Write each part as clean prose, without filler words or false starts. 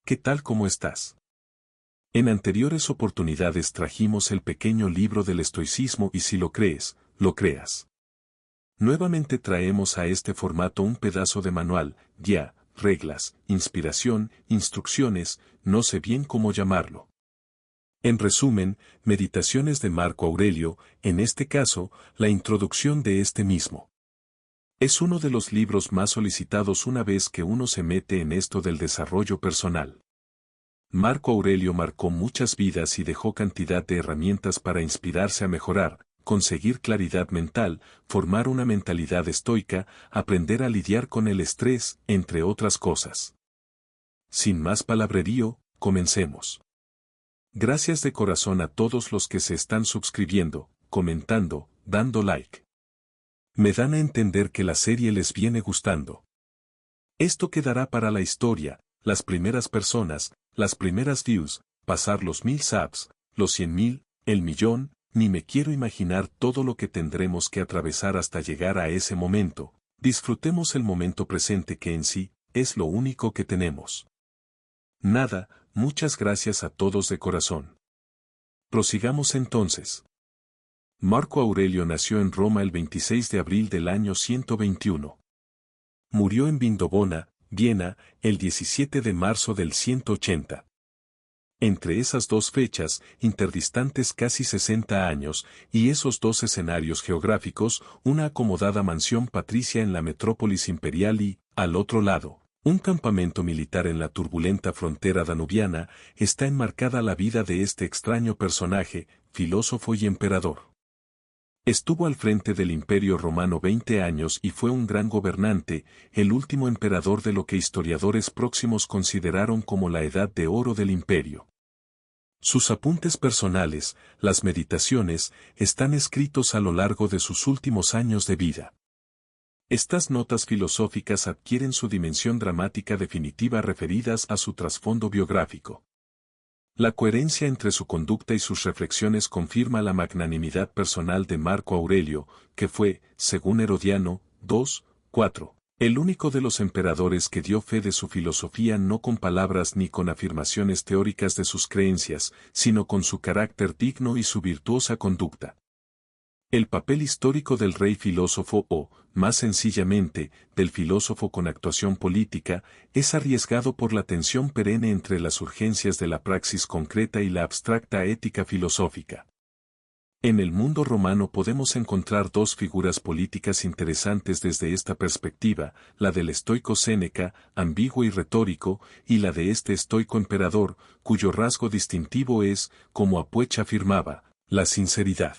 ¿qué tal cómo estás? En anteriores oportunidades trajimos el pequeño libro del estoicismo y si lo crees, lo creas. Nuevamente traemos a este formato un pedazo de manual, guía, reglas, inspiración, instrucciones, no sé bien cómo llamarlo. En resumen, meditaciones de Marco Aurelio, en este caso, la introducción de este mismo. Es uno de los libros más solicitados una vez que uno se mete en esto del desarrollo personal. Marco Aurelio marcó muchas vidas y dejó cantidad de herramientas para inspirarse a mejorar, conseguir claridad mental, formar una mentalidad estoica, aprender a lidiar con el estrés, entre otras cosas. Sin más palabrerío, comencemos. Gracias de corazón a todos los que se están suscribiendo, comentando, dando like. Me dan a entender que la serie les viene gustando. Esto quedará para la historia, las primeras personas, las primeras views, pasar los 1000 subs, los 100,000, el millón, ni me quiero imaginar todo lo que tendremos que atravesar hasta llegar a ese momento. Disfrutemos el momento presente que en sí, es lo único que tenemos. Nada, muchas gracias a todos de corazón. Prosigamos entonces. Marco Aurelio nació en Roma el 26 de abril del año 121. Murió en Vindobona, Viena, el 17 de marzo del 180. Entre esas dos fechas, interdistantes casi 60 años, y esos dos escenarios geográficos, una acomodada mansión patricia en la metrópolis imperial y, al otro lado, un campamento militar en la turbulenta frontera danubiana, está enmarcada la vida de este extraño personaje, filósofo y emperador. Estuvo al frente del Imperio Romano 20 años y fue un gran gobernante, el último emperador de lo que historiadores próximos consideraron como la Edad de Oro del Imperio. Sus apuntes personales, las meditaciones, están escritos a lo largo de sus últimos años de vida. Estas notas filosóficas adquieren su dimensión dramática definitiva referidas a su trasfondo biográfico. La coherencia entre su conducta y sus reflexiones confirma la magnanimidad personal de Marco Aurelio, que fue, según Herodiano, 2:4, el único de los emperadores que dio fe de su filosofía no con palabras ni con afirmaciones teóricas de sus creencias, sino con su carácter digno y su virtuosa conducta. El papel histórico del rey filósofo o, más sencillamente, del filósofo con actuación política, es arriesgado por la tensión perenne entre las urgencias de la praxis concreta y la abstracta ética filosófica. En el mundo romano podemos encontrar dos figuras políticas interesantes desde esta perspectiva, la del estoico Séneca, ambiguo y retórico, y la de este estoico emperador, cuyo rasgo distintivo es, como Apuech afirmaba, la sinceridad.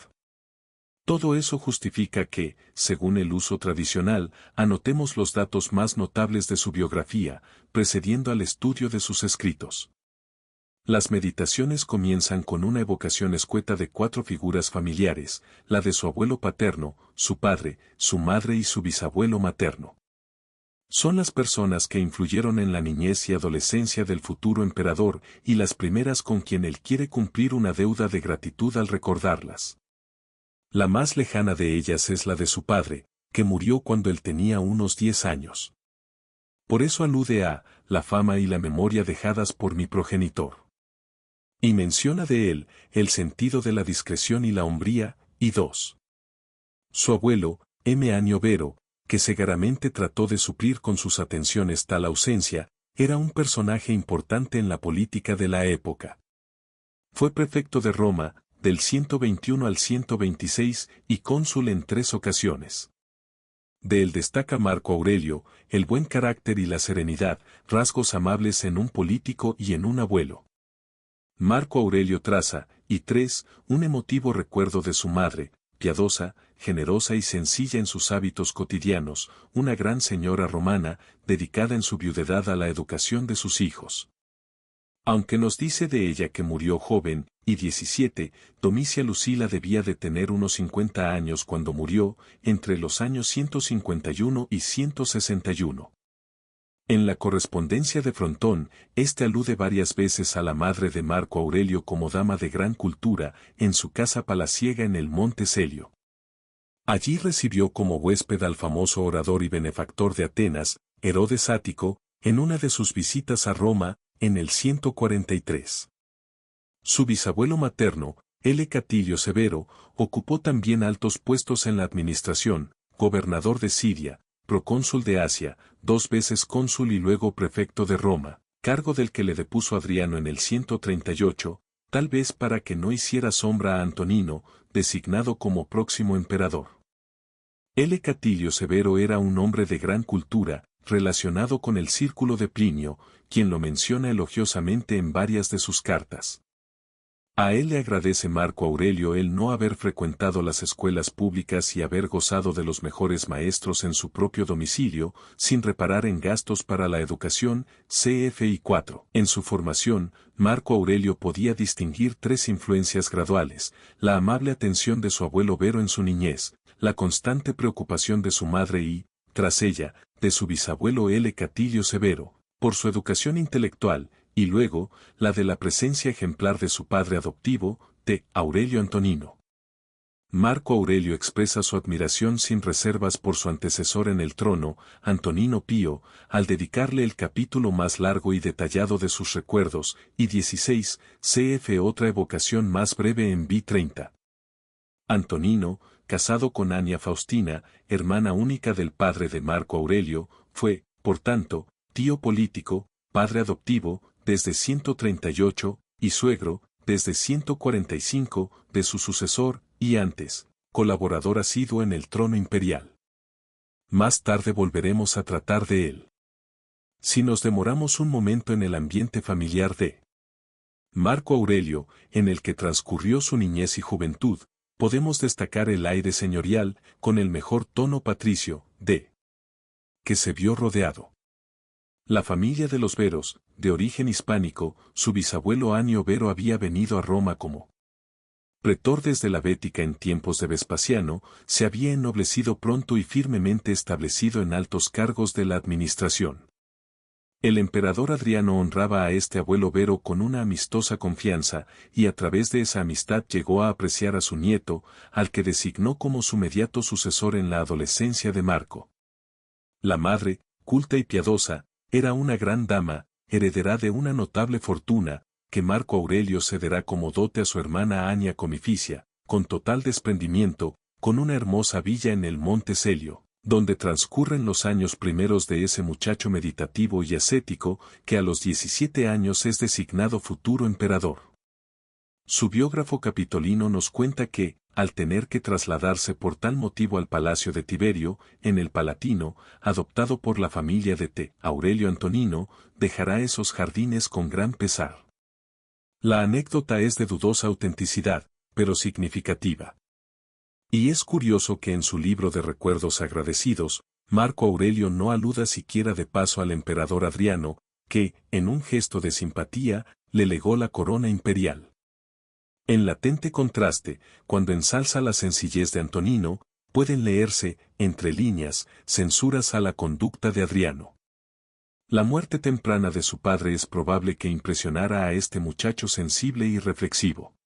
Todo eso justifica que, según el uso tradicional, anotemos los datos más notables de su biografía, precediendo al estudio de sus escritos. Las meditaciones comienzan con una evocación escueta de 4 figuras familiares, la de su abuelo paterno, su padre, su madre y su bisabuelo materno. Son las personas que influyeron en la niñez y adolescencia del futuro emperador y las primeras con quien él quiere cumplir una deuda de gratitud al recordarlas. La más lejana de ellas es la de su padre, que murió cuando él tenía unos 10 años. Por eso alude a la fama y la memoria dejadas por mi progenitor. Y menciona de él el sentido de la discreción y la hombría, y 2. Su abuelo, Annio Vero, que segaramente trató de suplir con sus atenciones tal ausencia, era un personaje importante en la política de la época. Fue prefecto de Roma, del 121 al 126 y cónsul en 3 ocasiones. De él destaca Marco Aurelio, el buen carácter y la serenidad, rasgos amables en un político y en un abuelo. Marco Aurelio traza, y 3, un emotivo recuerdo de su madre, piadosa, generosa y sencilla en sus hábitos cotidianos, una gran señora romana, dedicada en su viudedad a la educación de sus hijos. Aunque nos dice de ella que murió joven, y 17, Domicia Lucila debía de tener unos 50 años cuando murió, entre los años 151 y 161. En la correspondencia de Frontón, este alude varias veces a la madre de Marco Aurelio como dama de gran cultura, en su casa palaciega en el Monte Celio. Allí recibió como huésped al famoso orador y benefactor de Atenas, Herodes Ático, en una de sus visitas a Roma, en el 143. Su bisabuelo materno, L. Catilio Severo, ocupó también altos puestos en la administración, gobernador de Siria, procónsul de Asia, 2 veces cónsul y luego prefecto de Roma, cargo del que le depuso Adriano en el 138, tal vez para que no hiciera sombra a Antonino, designado como próximo emperador. L. Catilio Severo era un hombre de gran cultura, relacionado con el círculo de Plinio, quien lo menciona elogiosamente en varias de sus cartas. A él le agradece Marco Aurelio el no haber frecuentado las escuelas públicas y haber gozado de los mejores maestros en su propio domicilio, sin reparar en gastos para la educación, cf. 4. En su formación, Marco Aurelio podía distinguir 3 influencias graduales: la amable atención de su abuelo Vero en su niñez, la constante preocupación de su madre y, tras ella, de su bisabuelo L. Catilio Severo, por su educación intelectual, y luego, la de la presencia ejemplar de su padre adoptivo, T. Aurelio Antonino. Marco Aurelio expresa su admiración sin reservas por su antecesor en el trono, Antonino Pío, al dedicarle el capítulo más largo y detallado de sus recuerdos, y 16, cf. Otra evocación más breve en B. 30. Antonino, casado con Ania Faustina, hermana única del padre de Marco Aurelio, fue, por tanto, tío político, padre adoptivo, desde 138, y suegro, desde 145, de su sucesor, y antes, colaborador asiduo en el trono imperial. Más tarde volveremos a tratar de él. Si nos demoramos un momento en el ambiente familiar de Marco Aurelio, en el que transcurrió su niñez y juventud, podemos destacar el aire señorial, con el mejor tono patricio, de que se vio rodeado. La familia de los Veros, de origen hispánico, su bisabuelo Annio Vero había venido a Roma como pretor desde la Bética en tiempos de Vespasiano, se había ennoblecido pronto y firmemente establecido en altos cargos de la administración. El emperador Adriano honraba a este abuelo Vero con una amistosa confianza, y a través de esa amistad llegó a apreciar a su nieto, al que designó como su inmediato sucesor en la adolescencia de Marco. La madre, culta y piadosa, era una gran dama, heredera de una notable fortuna, que Marco Aurelio cederá como dote a su hermana Ania Comificia, con total desprendimiento, con una hermosa villa en el Monte Celio, donde transcurren los años primeros de ese muchacho meditativo y ascético, que a los 17 años es designado futuro emperador. Su biógrafo Capitolino nos cuenta que, al tener que trasladarse por tal motivo al palacio de Tiberio, en el Palatino, adoptado por la familia de T. Aurelio Antonino, dejará esos jardines con gran pesar. La anécdota es de dudosa autenticidad, pero significativa. Y es curioso que en su libro de recuerdos agradecidos, Marco Aurelio no aluda siquiera de paso al emperador Adriano, que, en un gesto de simpatía, le legó la corona imperial. En latente contraste, cuando ensalza la sencillez de Antonino, pueden leerse, entre líneas, censuras a la conducta de Adriano. La muerte temprana de su padre es probable que impresionara a este muchacho sensible y reflexivo.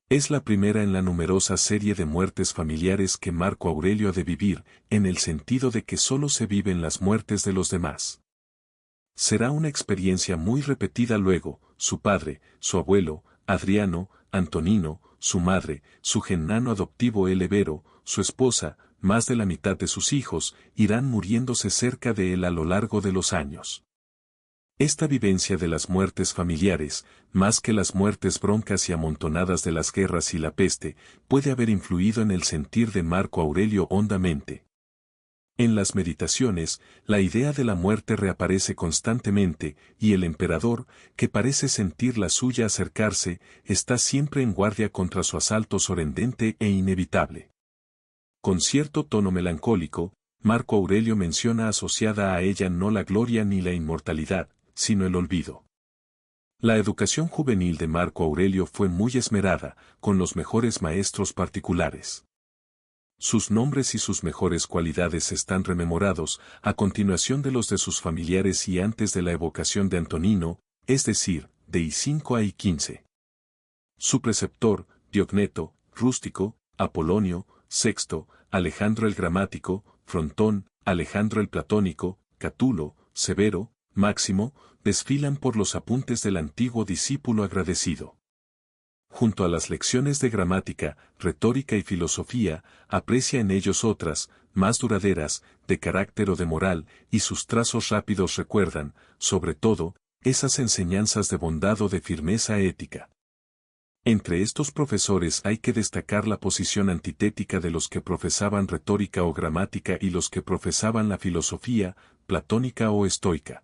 Es la primera en la numerosa serie de muertes familiares que Marco Aurelio ha de vivir, en el sentido de que solo se viven las muertes de los demás. Será una experiencia muy repetida luego: su padre, su abuelo, Adriano, Antonino, su madre, su genano adoptivo L. Vero, su esposa, más de la mitad de sus hijos, irán muriéndose cerca de él a lo largo de los años. Esta vivencia de las muertes familiares, más que las muertes broncas y amontonadas de las guerras y la peste, puede haber influido en el sentir de Marco Aurelio hondamente. En las meditaciones, la idea de la muerte reaparece constantemente, y el emperador, que parece sentir la suya acercarse, está siempre en guardia contra su asalto sorprendente e inevitable. Con cierto tono melancólico, Marco Aurelio menciona asociada a ella no la gloria ni la inmortalidad, sino el olvido. La educación juvenil de Marco Aurelio fue muy esmerada, con los mejores maestros particulares. Sus nombres y sus mejores cualidades están rememorados, a continuación de los de sus familiares y antes de la evocación de Antonino, es decir, de I5 a I15. Su preceptor, Diogneto, Rústico, Apolonio, Sexto, Alejandro el Gramático, Frontón, Alejandro el Platónico, Catulo, Severo, Máximo, desfilan por los apuntes del antiguo discípulo agradecido. Junto a las lecciones de gramática, retórica y filosofía, aprecia en ellos otras, más duraderas, de carácter o de moral, y sus trazos rápidos recuerdan, sobre todo, esas enseñanzas de bondad o de firmeza ética. Entre estos profesores hay que destacar la posición antitética de los que profesaban retórica o gramática y los que profesaban la filosofía, platónica o estoica.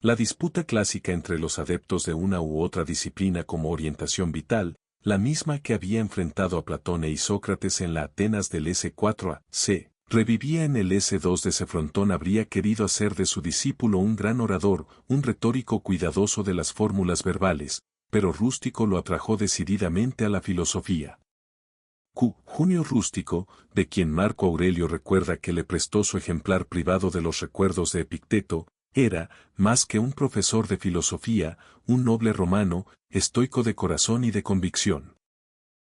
La disputa clásica entre los adeptos de una u otra disciplina como orientación vital, la misma que había enfrentado a Platón y Sócrates en la Atenas del S4 a.C., revivía en el S2 de Cefrontón. Habría querido hacer de su discípulo un gran orador, un retórico cuidadoso de las fórmulas verbales, pero Rústico lo atrajo decididamente a la filosofía. Junio Rústico, de quien Marco Aurelio recuerda que le prestó su ejemplar privado de los recuerdos de Epicteto, era, más que un profesor de filosofía, un noble romano, estoico de corazón y de convicción.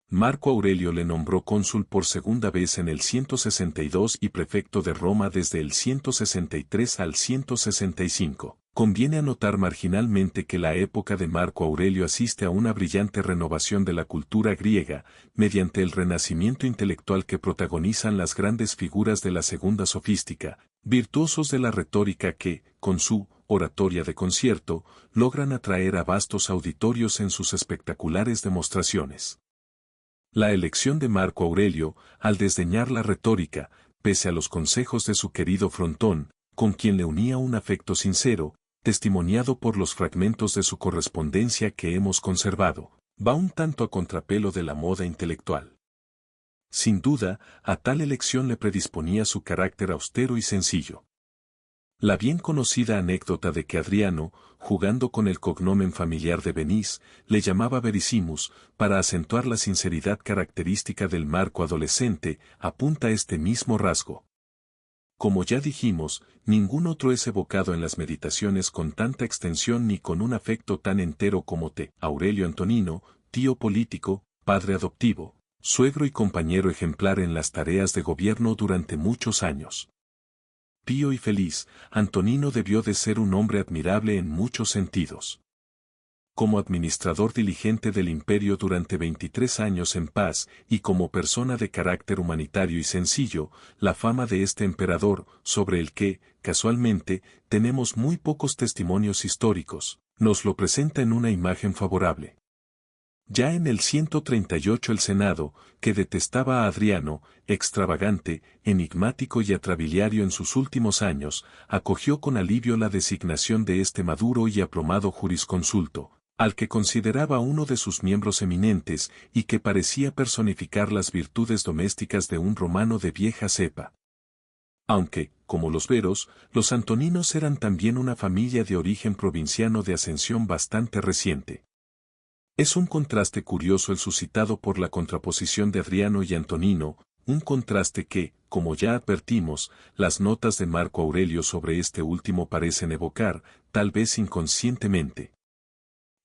Marco Aurelio le nombró cónsul por segunda vez en el 162 y prefecto de Roma desde el 163 al 165. Conviene anotar marginalmente que la época de Marco Aurelio asiste a una brillante renovación de la cultura griega, mediante el renacimiento intelectual que protagonizan las grandes figuras de la segunda sofística, virtuosos de la retórica que, con su oratoria de concierto, logran atraer a vastos auditorios en sus espectaculares demostraciones. La elección de Marco Aurelio, al desdeñar la retórica, pese a los consejos de su querido Frontón, con quien le unía un afecto sincero, testimoniado por los fragmentos de su correspondencia que hemos conservado, va un tanto a contrapelo de la moda intelectual. Sin duda, a tal elección le predisponía su carácter austero y sencillo. La bien conocida anécdota de que Adriano, jugando con el cognomen familiar de Venís, le llamaba Vericimus, para acentuar la sinceridad característica del Marco adolescente, apunta a este mismo rasgo. Como ya dijimos, ningún otro es evocado en las meditaciones con tanta extensión ni con un afecto tan entero como Aurelio Antonino, tío político, padre adoptivo, suegro y compañero ejemplar en las tareas de gobierno durante muchos años. Pío y feliz, Antonino debió de ser un hombre admirable en muchos sentidos. Como administrador diligente del imperio durante 23 años en paz y como persona de carácter humanitario y sencillo, la fama de este emperador, sobre el que, casualmente, tenemos muy pocos testimonios históricos, nos lo presenta en una imagen favorable. Ya en el 138 el Senado, que detestaba a Adriano, extravagante, enigmático y atrabiliario en sus últimos años, acogió con alivio la designación de este maduro y aplomado jurisconsulto, al que consideraba uno de sus miembros eminentes y que parecía personificar las virtudes domésticas de un romano de vieja cepa. Aunque, como los veros, los antoninos eran también una familia de origen provinciano de ascensión bastante reciente. Es un contraste curioso el suscitado por la contraposición de Adriano y Antonino, un contraste que, como ya advertimos, las notas de Marco Aurelio sobre este último parecen evocar, tal vez inconscientemente.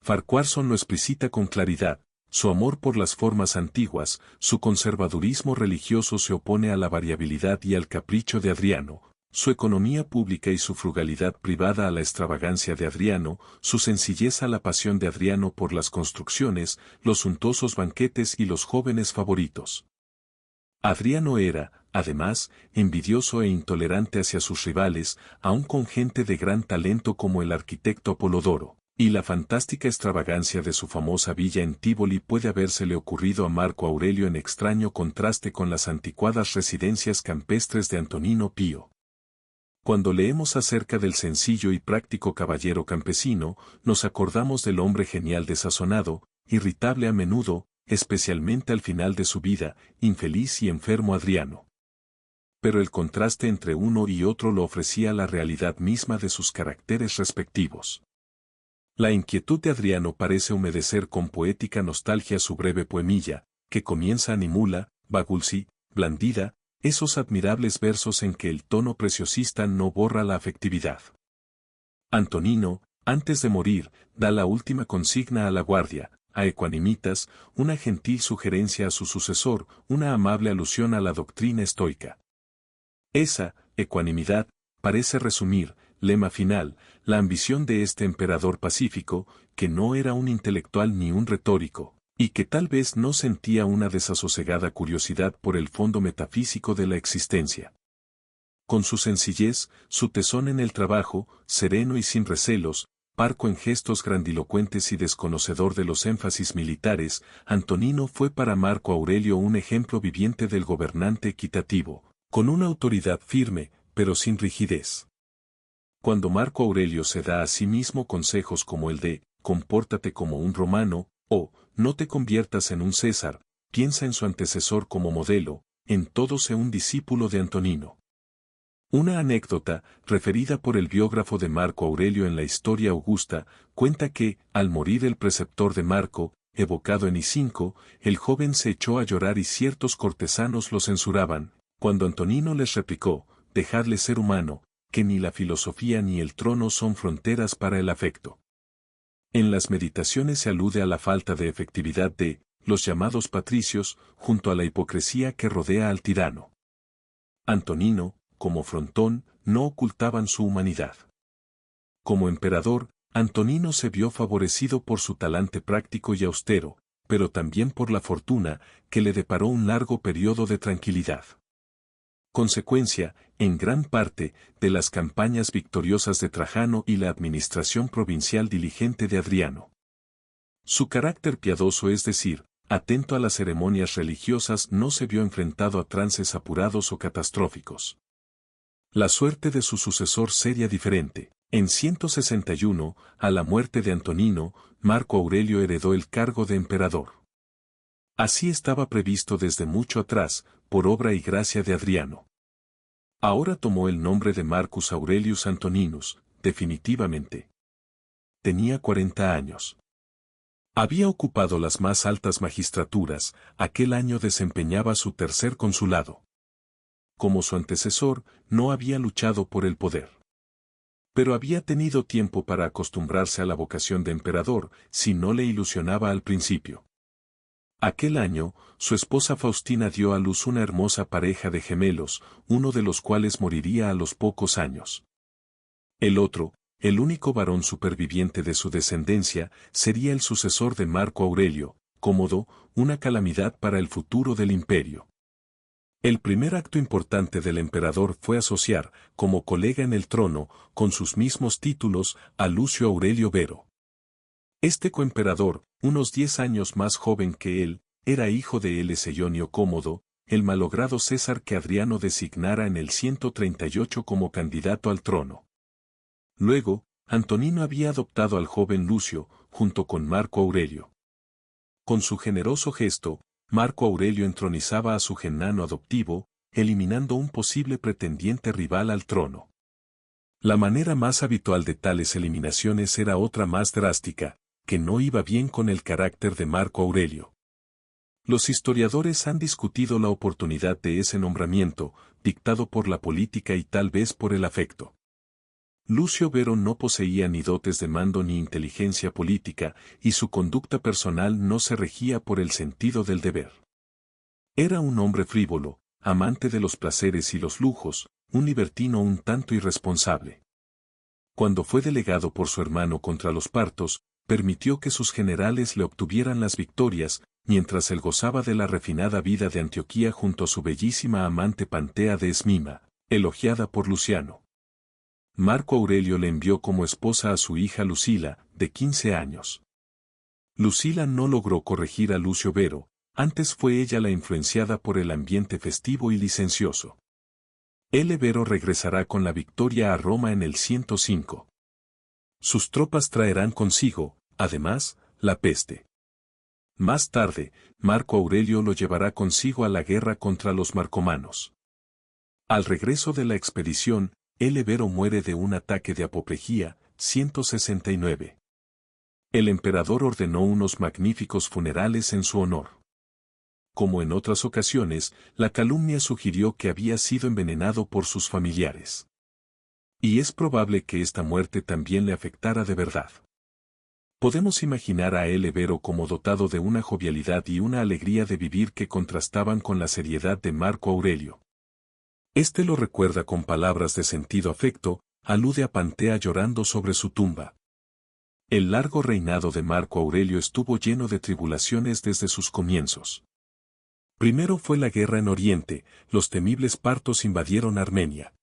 Farquharson lo explicita con claridad: su amor por las formas antiguas, su conservadurismo religioso se opone a la variabilidad y al capricho de Adriano, su economía pública y su frugalidad privada a la extravagancia de Adriano, su sencillez a la pasión de Adriano por las construcciones, los suntuosos banquetes y los jóvenes favoritos. Adriano era, además, envidioso e intolerante hacia sus rivales, aun con gente de gran talento como el arquitecto Apolodoro, y la fantástica extravagancia de su famosa villa en Tívoli puede habérsele ocurrido a Marco Aurelio en extraño contraste con las anticuadas residencias campestres de Antonino Pío. Cuando leemos acerca del sencillo y práctico caballero campesino, nos acordamos del hombre genial desazonado, irritable a menudo, especialmente al final de su vida, infeliz y enfermo Adriano. Pero el contraste entre uno y otro lo ofrecía la realidad misma de sus caracteres respectivos. La inquietud de Adriano parece humedecer con poética nostalgia su breve poemilla, que comienza animula, bagulsi, blandida, esos admirables versos en que el tono preciosista no borra la afectividad. Antonino, antes de morir, da la última consigna a la guardia, a Ecuanimitas, una gentil sugerencia a su sucesor, una amable alusión a la doctrina estoica. Esa ecuanimidad parece resumir, lema final, la ambición de este emperador pacífico, que no era un intelectual ni un retórico, y que tal vez no sentía una desasosegada curiosidad por el fondo metafísico de la existencia. Con su sencillez, su tesón en el trabajo, sereno y sin recelos, parco en gestos grandilocuentes y desconocedor de los énfasis militares, Antonino fue para Marco Aurelio un ejemplo viviente del gobernante equitativo, con una autoridad firme, pero sin rigidez. Cuando Marco Aurelio se da a sí mismo consejos como el de, compórtate como un romano, o, no te conviertas en un César, piensa en su antecesor como modelo, en todo sé un discípulo de Antonino. Una anécdota, referida por el biógrafo de Marco Aurelio en la Historia Augusta, cuenta que, al morir el preceptor de Marco, evocado en I5, el joven se echó a llorar y ciertos cortesanos lo censuraban, cuando Antonino les replicó, dejadle ser humano, que ni la filosofía ni el trono son fronteras para el afecto. En las meditaciones se alude a la falta de efectividad de los llamados patricios, junto a la hipocresía que rodea al tirano. Antonino, como Frontón, no ocultaban su humanidad. Como emperador, Antonino se vio favorecido por su talante práctico y austero, pero también por la fortuna, que le deparó un largo periodo de tranquilidad. Consecuencia, en gran parte, de las campañas victoriosas de Trajano y la administración provincial diligente de Adriano. Su carácter piadoso, es decir, atento a las ceremonias religiosas, no se vio enfrentado a trances apurados o catastróficos. La suerte de su sucesor sería diferente. En 161, a la muerte de Antonino, Marco Aurelio heredó el cargo de emperador. Así estaba previsto desde mucho atrás, por obra y gracia de Adriano. Ahora tomó el nombre de Marcus Aurelius Antoninus, definitivamente. Tenía 40 años. Había ocupado las más altas magistraturas, aquel año desempeñaba su tercer consulado. Como su antecesor, no había luchado por el poder. Pero había tenido tiempo para acostumbrarse a la vocación de emperador, si no le ilusionaba al principio. Aquel año, su esposa Faustina dio a luz una hermosa pareja de gemelos, uno de los cuales moriría a los pocos años. El otro, el único varón superviviente de su descendencia, sería el sucesor de Marco Aurelio, Cómodo, una calamidad para el futuro del imperio. El primer acto importante del emperador fue asociar, como colega en el trono, con sus mismos títulos, a Lucio Aurelio Vero. Este coemperador, unos 10 años más joven que él, era hijo de Seionio Cómodo, el malogrado César que Adriano designara en el 138 como candidato al trono. Luego, Antonino había adoptado al joven Lucio, junto con Marco Aurelio. Con su generoso gesto, Marco Aurelio entronizaba a su genano adoptivo, eliminando un posible pretendiente rival al trono. La manera más habitual de tales eliminaciones era otra más drástica, que no iba bien con el carácter de Marco Aurelio. Los historiadores han discutido la oportunidad de ese nombramiento, dictado por la política y tal vez por el afecto. Lucio Vero no poseía ni dotes de mando ni inteligencia política, y su conducta personal no se regía por el sentido del deber. Era un hombre frívolo, amante de los placeres y los lujos, un libertino un tanto irresponsable. Cuando fue delegado por su hermano contra los partos, permitió que sus generales le obtuvieran las victorias, mientras él gozaba de la refinada vida de Antioquía junto a su bellísima amante Pantea de Esmima, elogiada por Luciano. Marco Aurelio le envió como esposa a su hija Lucila, de 15 años. Lucila no logró corregir a Lucio Vero, antes fue ella la influenciada por el ambiente festivo y licencioso. Vero regresará con la victoria a Roma en el 105. Sus tropas traerán consigo, además, la peste. Más tarde, Marco Aurelio lo llevará consigo a la guerra contra los marcomanos. Al regreso de la expedición, Vero muere de un ataque de apoplejía, 169. El emperador ordenó unos magníficos funerales en su honor. Como en otras ocasiones, la calumnia sugirió que había sido envenenado por sus familiares. Y es probable que esta muerte también le afectara de verdad. Podemos imaginar a Vero como dotado de una jovialidad y una alegría de vivir que contrastaban con la seriedad de Marco Aurelio. Este lo recuerda con palabras de sentido afecto, alude a Pantea llorando sobre su tumba. El largo reinado de Marco Aurelio estuvo lleno de tribulaciones desde sus comienzos. Primero fue la guerra en Oriente, los temibles partos invadieron Armenia.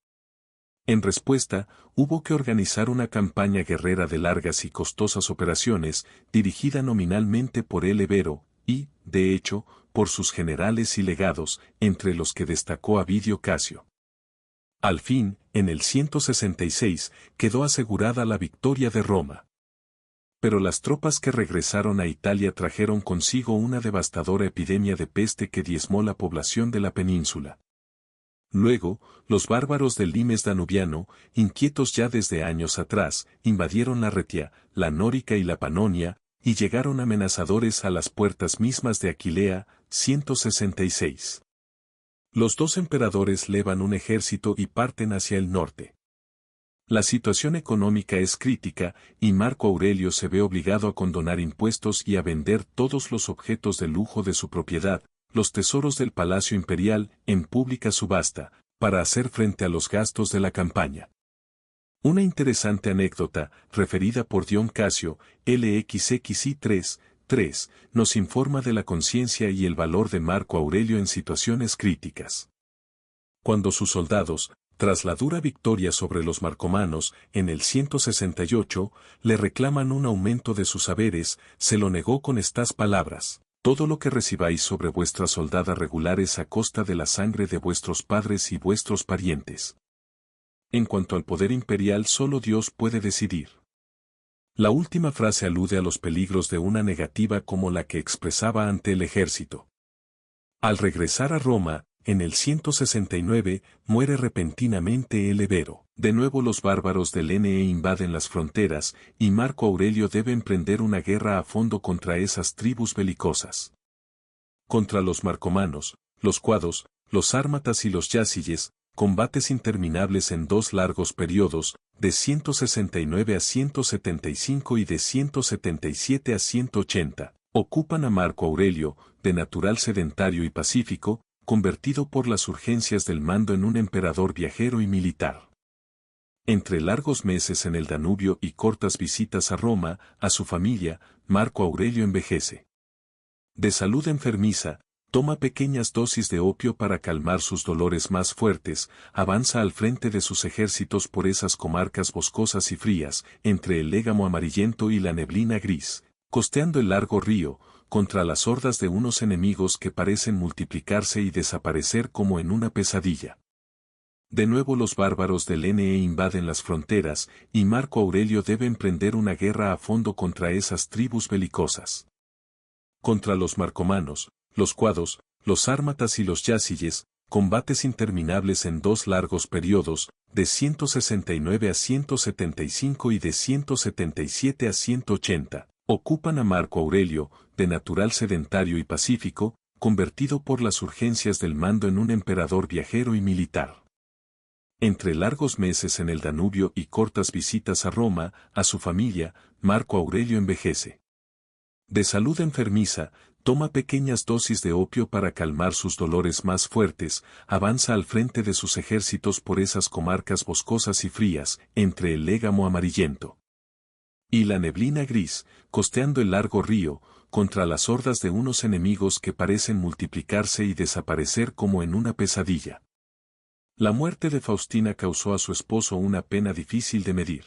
En respuesta, hubo que organizar una campaña guerrera de largas y costosas operaciones, dirigida nominalmente por el Evero, y, de hecho, por sus generales y legados, entre los que destacó Avidio Casio. Al fin, en el 166, quedó asegurada la victoria de Roma. Pero las tropas que regresaron a Italia trajeron consigo una devastadora epidemia de peste que diezmó la población de la península. Luego, los bárbaros del limes danubiano, inquietos ya desde años atrás, invadieron la Retia, la Nórica y la Panonia, y llegaron amenazadores a las puertas mismas de Aquilea, 166. Los dos emperadores levan un ejército y parten hacia el norte. La situación económica es crítica, y Marco Aurelio se ve obligado a condonar impuestos y a vender todos los objetos de lujo de su propiedad, los tesoros del Palacio Imperial, en pública subasta, para hacer frente a los gastos de la campaña. Una interesante anécdota, referida por Dion Casio, LXXI 3, nos informa de la conciencia y el valor de Marco Aurelio en situaciones críticas. Cuando sus soldados, tras la dura victoria sobre los marcomanos, en el 168, le reclaman un aumento de sus haberes, se lo negó con estas palabras: todo lo que recibáis sobre vuestras soldadas regulares a costa de la sangre de vuestros padres y vuestros parientes. En cuanto al poder imperial, solo Dios puede decidir. La última frase alude a los peligros de una negativa como la que expresaba ante el ejército. Al regresar a Roma, en el 169, muere repentinamente el Evero. De nuevo los bárbaros del NE invaden las fronteras, y Marco Aurelio debe emprender una guerra a fondo contra esas tribus belicosas. Contra los marcomanos, los cuados, los sármatas y los yáciges, combates interminables en dos largos periodos, de 169 a 175 y de 177 a 180, ocupan a Marco Aurelio, de natural sedentario y pacífico, convertido por las urgencias del mando en un emperador viajero y militar. Entre largos meses en el Danubio y cortas visitas a Roma, a su familia, Marco Aurelio envejece. De salud enfermiza, toma pequeñas dosis de opio para calmar sus dolores más fuertes, avanza al frente de sus ejércitos por esas comarcas boscosas y frías, entre el légamo amarillento y la neblina gris, costeando el largo río, contra las hordas de unos enemigos que parecen multiplicarse y desaparecer como en una pesadilla. De nuevo los bárbaros del NE invaden las fronteras, y Marco Aurelio debe emprender una guerra a fondo contra esas tribus belicosas. Contra los marcomanos, los cuados, los sármatas y los yáciges, combates interminables en dos largos periodos, de 169 a 175 y de 177 a 180, ocupan a Marco Aurelio, de natural sedentario y pacífico, convertido por las urgencias del mando en un emperador viajero y militar. Entre largos meses en el Danubio y cortas visitas a Roma, a su familia, Marco Aurelio envejece. De salud enfermiza, toma pequeñas dosis de opio para calmar sus dolores más fuertes, avanza al frente de sus ejércitos por esas comarcas boscosas y frías, entre el légamo amarillento y la neblina gris, costeando el largo río, contra las hordas de unos enemigos que parecen multiplicarse y desaparecer como en una pesadilla. La muerte de Faustina causó a su esposo una pena difícil de medir.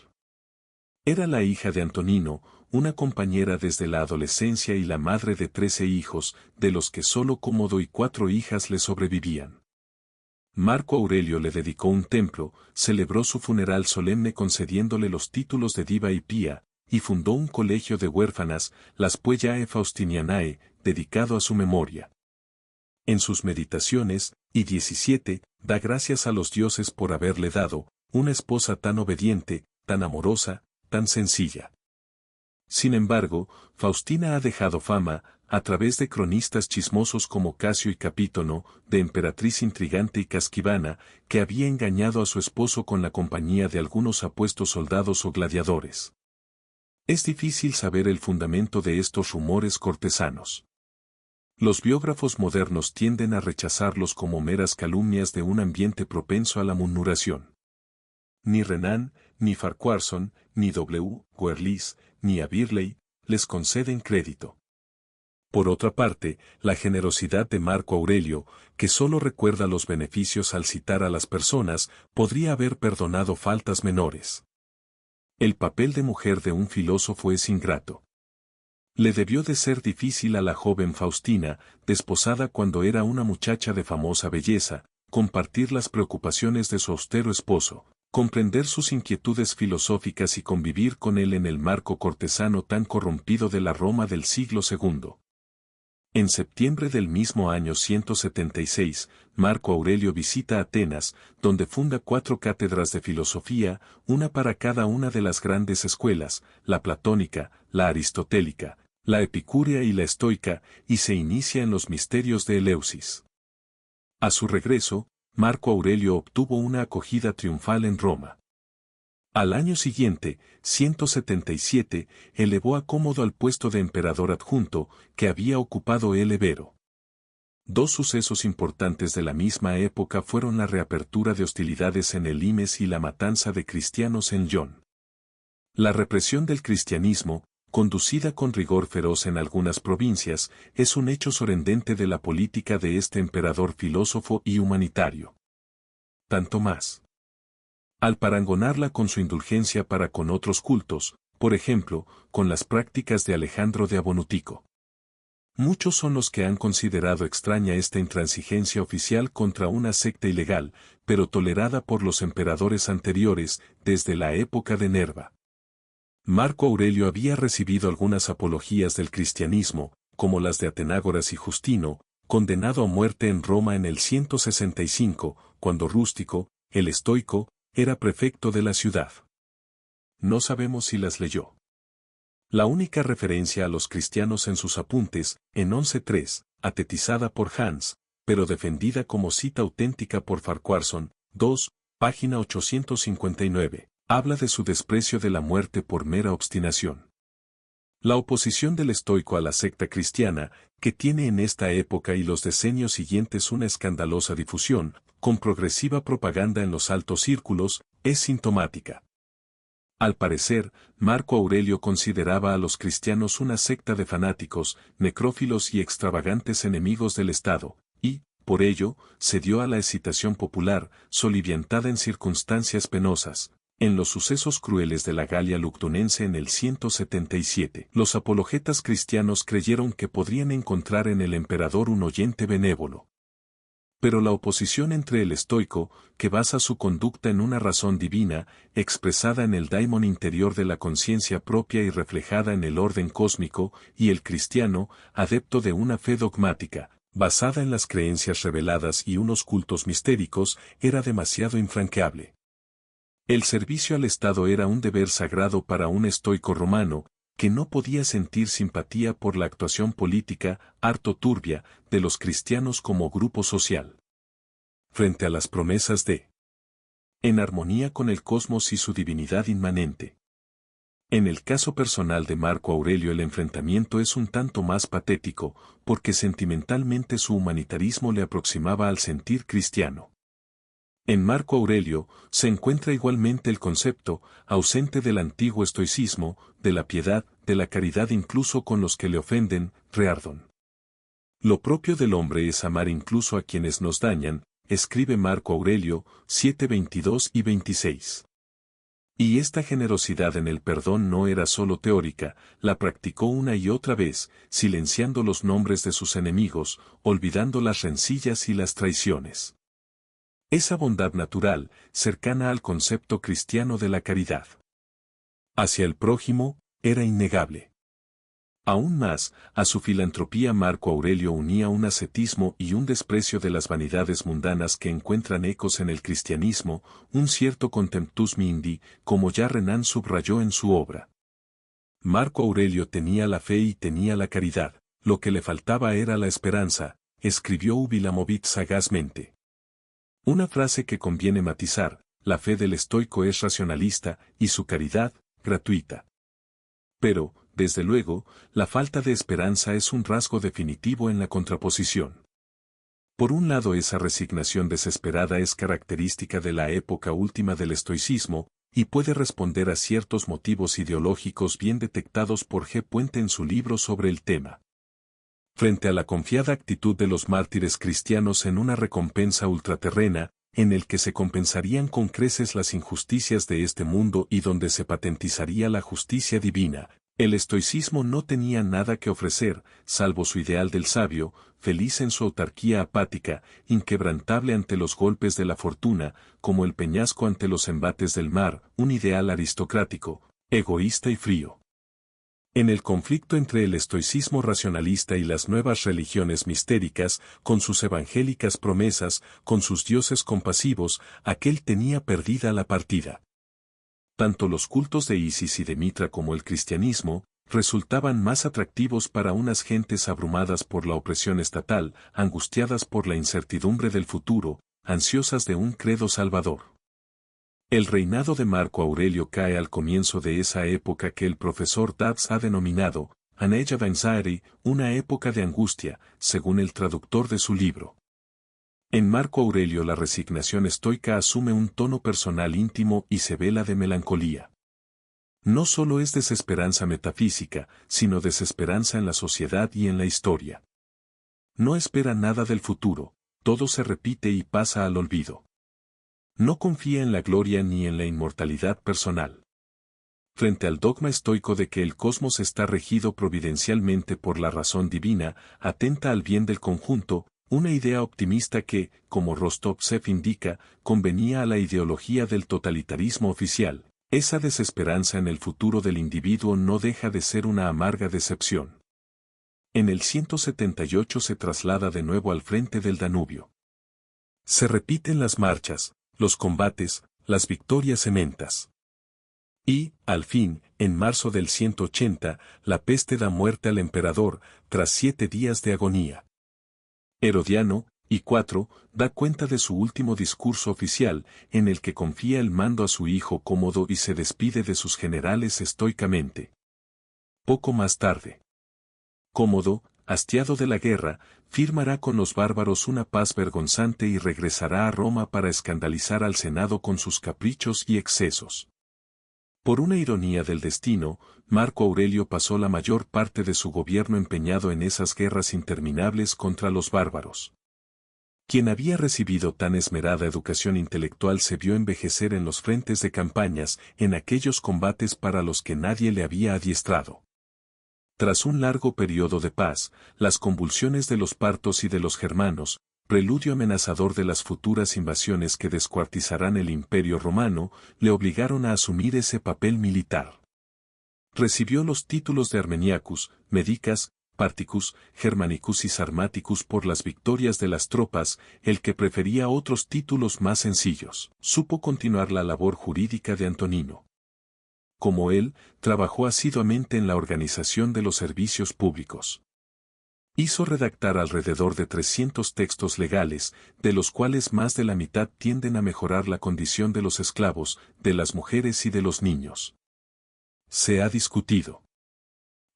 Era la hija de Antonino, una compañera desde la adolescencia y la madre de 13 hijos, de los que solo Cómodo y 4 hijas le sobrevivían. Marco Aurelio le dedicó un templo, celebró su funeral solemne concediéndole los títulos de diva y pía, y fundó un colegio de huérfanas, las Puellae Faustinianae, dedicado a su memoria. En sus meditaciones, y 17, da gracias a los dioses por haberle dado una esposa tan obediente, tan amorosa, tan sencilla. Sin embargo, Faustina ha dejado fama, a través de cronistas chismosos como Casio y Capítono, de emperatriz intrigante y casquivana, que había engañado a su esposo con la compañía de algunos apuestos soldados o gladiadores. Es difícil saber el fundamento de estos rumores cortesanos. Los biógrafos modernos tienden a rechazarlos como meras calumnias de un ambiente propenso a la murmuración. Ni Renan, ni Farquharson, ni W. Werlis, ni a Birley, les conceden crédito. Por otra parte, la generosidad de Marco Aurelio, que solo recuerda los beneficios al citar a las personas, podría haber perdonado faltas menores. El papel de mujer de un filósofo es ingrato. Le debió de ser difícil a la joven Faustina, desposada cuando era una muchacha de famosa belleza, compartir las preocupaciones de su austero esposo, comprender sus inquietudes filosóficas y convivir con él en el marco cortesano tan corrompido de la Roma del siglo II. En septiembre del mismo año 176, Marco Aurelio visita Atenas, donde funda 4 cátedras de filosofía, una para cada una de las grandes escuelas, la platónica, la aristotélica, la epicúrea y la estoica, y se inicia en los misterios de Eleusis. A su regreso, Marco Aurelio obtuvo una acogida triunfal en Roma. Al año siguiente, 177, elevó a Cómodo al puesto de emperador adjunto, que había ocupado el Evero. 2 sucesos importantes de la misma época fueron la reapertura de hostilidades en el Limes y la matanza de cristianos en Lyon. La represión del cristianismo, conducida con rigor feroz en algunas provincias, es un hecho sorprendente de la política de este emperador filósofo y humanitario. Tanto más. Al parangonarla con su indulgencia para con otros cultos, por ejemplo, con las prácticas de Alejandro de Abonutico. Muchos son los que han considerado extraña esta intransigencia oficial contra una secta ilegal, pero tolerada por los emperadores anteriores, desde la época de Nerva. Marco Aurelio había recibido algunas apologías del cristianismo, como las de Atenágoras y Justino, condenado a muerte en Roma en el 165, cuando Rústico, el estoico, era prefecto de la ciudad. No sabemos si las leyó. La única referencia a los cristianos en sus apuntes, en 11.3, atetizada por Hans, pero defendida como cita auténtica por Farquharson, 2, página 859, habla de su desprecio de la muerte por mera obstinación. La oposición del estoico a la secta cristiana, que tiene en esta época y los decenios siguientes una escandalosa difusión, con progresiva propaganda en los altos círculos, es sintomática. Al parecer, Marco Aurelio consideraba a los cristianos una secta de fanáticos, necrófilos y extravagantes enemigos del Estado, y, por ello, cedió a la excitación popular, soliviantada en circunstancias penosas. En los sucesos crueles de la Galia Lugdunense en el 177, los apologetas cristianos creyeron que podrían encontrar en el emperador un oyente benévolo. Pero la oposición entre el estoico, que basa su conducta en una razón divina, expresada en el daimon interior de la conciencia propia y reflejada en el orden cósmico, y el cristiano, adepto de una fe dogmática, basada en las creencias reveladas y unos cultos mistéricos, era demasiado infranqueable. El servicio al Estado era un deber sagrado para un estoico romano, que no podía sentir simpatía por la actuación política, harto turbia, de los cristianos como grupo social. Frente a las promesas de en armonía con el cosmos y su divinidad inmanente. En el caso personal de Marco Aurelio el enfrentamiento es un tanto más patético, porque sentimentalmente su humanitarismo le aproximaba al sentir cristiano. En Marco Aurelio se encuentra igualmente el concepto, ausente del antiguo estoicismo, de la piedad, de la caridad incluso con los que le ofenden, Reardon. Lo propio del hombre es amar incluso a quienes nos dañan, escribe Marco Aurelio, 7:22 y 26. Y esta generosidad en el perdón no era solo teórica, la practicó una y otra vez, silenciando los nombres de sus enemigos, olvidando las rencillas y las traiciones. Esa bondad natural, cercana al concepto cristiano de la caridad hacia el prójimo, era innegable. Aún más, a su filantropía Marco Aurelio unía un ascetismo y un desprecio de las vanidades mundanas que encuentran ecos en el cristianismo, un cierto contemptus mundi, como ya Renan subrayó en su obra. Marco Aurelio tenía la fe y tenía la caridad, lo que le faltaba era la esperanza, escribió Ubilamovit sagazmente. Una frase que conviene matizar, la fe del estoico es racionalista, y su caridad, gratuita. Pero, desde luego, la falta de esperanza es un rasgo definitivo en la contraposición. Por un lado esa resignación desesperada es característica de la época última del estoicismo, y puede responder a ciertos motivos ideológicos bien detectados por G. Puente en su libro sobre el tema. Frente a la confiada actitud de los mártires cristianos en una recompensa ultraterrena, en el que se compensarían con creces las injusticias de este mundo y donde se patentizaría la justicia divina, el estoicismo no tenía nada que ofrecer, salvo su ideal del sabio, feliz en su autarquía apática, inquebrantable ante los golpes de la fortuna, como el peñasco ante los embates del mar, un ideal aristocrático, egoísta y frío. En el conflicto entre el estoicismo racionalista y las nuevas religiones mistéricas, con sus evangélicas promesas, con sus dioses compasivos, aquel tenía perdida la partida. Tanto los cultos de Isis y de Mitra como el cristianismo, resultaban más atractivos para unas gentes abrumadas por la opresión estatal, angustiadas por la incertidumbre del futuro, ansiosas de un credo salvador. El reinado de Marco Aurelio cae al comienzo de esa época que el profesor Dabs ha denominado, Age of Anxiety, una época de angustia, según el traductor de su libro. En Marco Aurelio la resignación estoica asume un tono personal íntimo y se vela de melancolía. No solo es desesperanza metafísica, sino desesperanza en la sociedad y en la historia. No espera nada del futuro, todo se repite y pasa al olvido. No confía en la gloria ni en la inmortalidad personal. Frente al dogma estoico de que el cosmos está regido providencialmente por la razón divina, atenta al bien del conjunto, una idea optimista que, como Rostovtsev indica, convenía a la ideología del totalitarismo oficial. Esa desesperanza en el futuro del individuo no deja de ser una amarga decepción. En el 178 se traslada de nuevo al frente del Danubio. Se repiten las marchas, los combates, las victorias ementas. Y, al fin, en marzo del 180, la peste da muerte al emperador, tras 7 días de agonía. Herodiano, I4, da cuenta de su último discurso oficial, en el que confía el mando a su hijo Cómodo y se despide de sus generales estoicamente. Poco más tarde, Cómodo, hastiado de la guerra, firmará con los bárbaros una paz vergonzante y regresará a Roma para escandalizar al Senado con sus caprichos y excesos. Por una ironía del destino, Marco Aurelio pasó la mayor parte de su gobierno empeñado en esas guerras interminables contra los bárbaros. Quien había recibido tan esmerada educación intelectual se vio envejecer en los frentes de campañas, en aquellos combates para los que nadie le había adiestrado. Tras un largo periodo de paz, las convulsiones de los partos y de los germanos, preludio amenazador de las futuras invasiones que descuartizarán el Imperio Romano, le obligaron a asumir ese papel militar. Recibió los títulos de Armeniacus, Medicas, Particus, Germanicus y Sarmaticus por las victorias de las tropas, el que prefería otros títulos más sencillos. Supo continuar la labor jurídica de Antonino. Como él, trabajó asiduamente en la organización de los servicios públicos. Hizo redactar alrededor de 300 textos legales, de los cuales más de la mitad tienden a mejorar la condición de los esclavos, de las mujeres y de los niños. Se ha discutido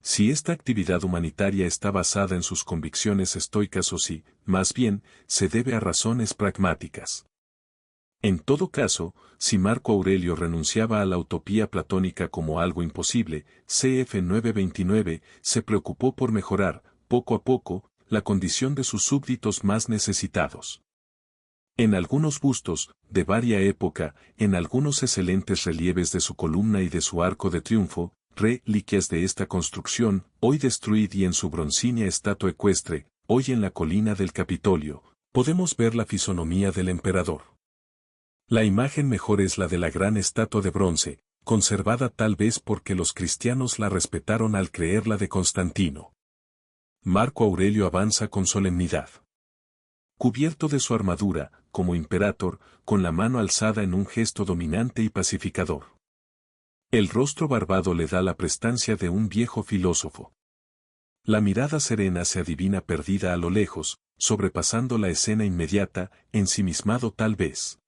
si esta actividad humanitaria está basada en sus convicciones estoicas o si, más bien, se debe a razones pragmáticas. En todo caso, si Marco Aurelio renunciaba a la utopía platónica como algo imposible, cf. 929, se preocupó por mejorar, poco a poco, la condición de sus súbditos más necesitados. En algunos bustos, de varia época, en algunos excelentes relieves de su columna y de su arco de triunfo, reliquias de esta construcción, hoy destruida y en su broncínea estatua ecuestre, hoy en la colina del Capitolio, podemos ver la fisonomía del emperador. La imagen mejor es la de la gran estatua de bronce, conservada tal vez porque los cristianos la respetaron al creerla de Constantino. Marco Aurelio avanza con solemnidad. Cubierto de su armadura, como imperator, con la mano alzada en un gesto dominante y pacificador. El rostro barbado le da la prestancia de un viejo filósofo. La mirada serena se adivina perdida a lo lejos, sobrepasando la escena inmediata, ensimismado tal vez.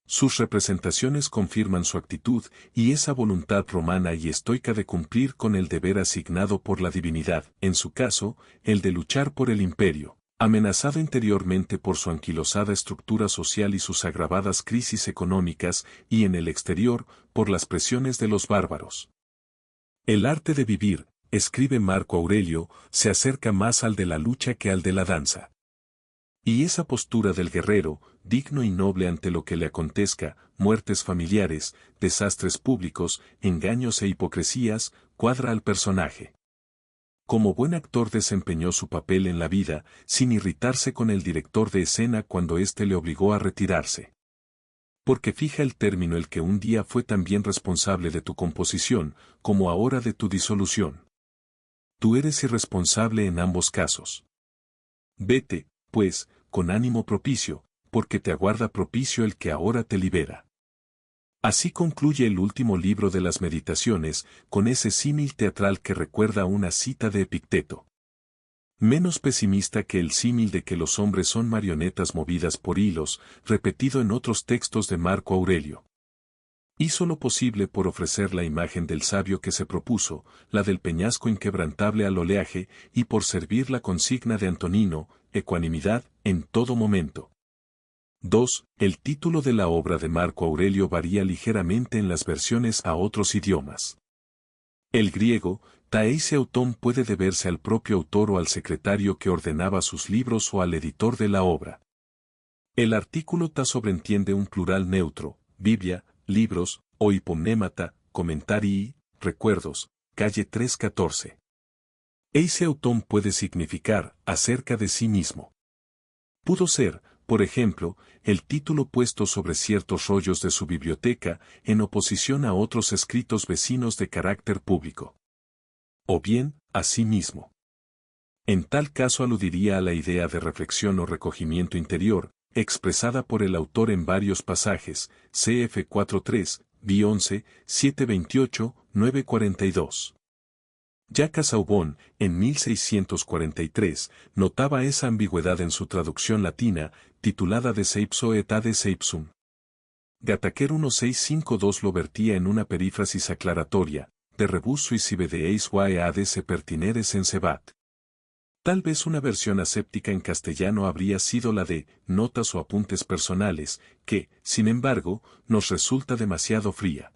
Sus representaciones confirman su actitud y esa voluntad romana y estoica de cumplir con el deber asignado por la divinidad, en su caso, el de luchar por el imperio, Amenazado interiormente por su anquilosada estructura social y sus agravadas crisis económicas, y en el exterior, por las presiones de los bárbaros. El arte de vivir, escribe Marco Aurelio, se acerca más al de la lucha que al de la danza. Y esa postura del guerrero, digno y noble ante lo que le acontezca, muertes familiares, desastres públicos, engaños e hipocresías, cuadra al personaje. Como buen actor desempeñó su papel en la vida, sin irritarse con el director de escena cuando éste le obligó a retirarse. Porque fija el término el que un día fue también responsable de tu composición, como ahora de tu disolución. Tú eres irresponsable en ambos casos. Vete, pues, con ánimo propicio, porque te aguarda propicio el que ahora te libera. Así concluye el último libro de las Meditaciones, con ese símil teatral que recuerda una cita de Epicteto. Menos pesimista que el símil de que los hombres son marionetas movidas por hilos, repetido en otros textos de Marco Aurelio. Hizo lo posible por ofrecer la imagen del sabio que se propuso, la del peñasco inquebrantable al oleaje, y por servir la consigna de Antonino, ecuanimidad, en todo momento. 2. El título de la obra de Marco Aurelio varía ligeramente en las versiones a otros idiomas. El griego, Taeiseuton, puede deberse al propio autor o al secretario que ordenaba sus libros o al editor de la obra. El artículo ta sobreentiende un plural neutro, Biblia, libros, o hipomnémata, comentarii, recuerdos, calle 314. Eiseuton puede significar acerca de sí mismo. Pudo ser, por ejemplo, el título puesto sobre ciertos rollos de su biblioteca, en oposición a otros escritos vecinos de carácter público. O bien, a sí mismo. En tal caso aludiría a la idea de reflexión o recogimiento interior, expresada por el autor en varios pasajes, cf 4.3, B 11, 7.28, 9.42. Ya Casaubon, en 1643, notaba esa ambigüedad en su traducción latina, titulada De Seipso et ad Seipsum. Gataker 1652 lo vertía en una perífrasis aclaratoria, de rebus suicibe de eis vae ad se pertinere sensebat. Tal vez una versión aséptica en castellano habría sido la de Notas o apuntes personales, que, sin embargo, nos resulta demasiado fría.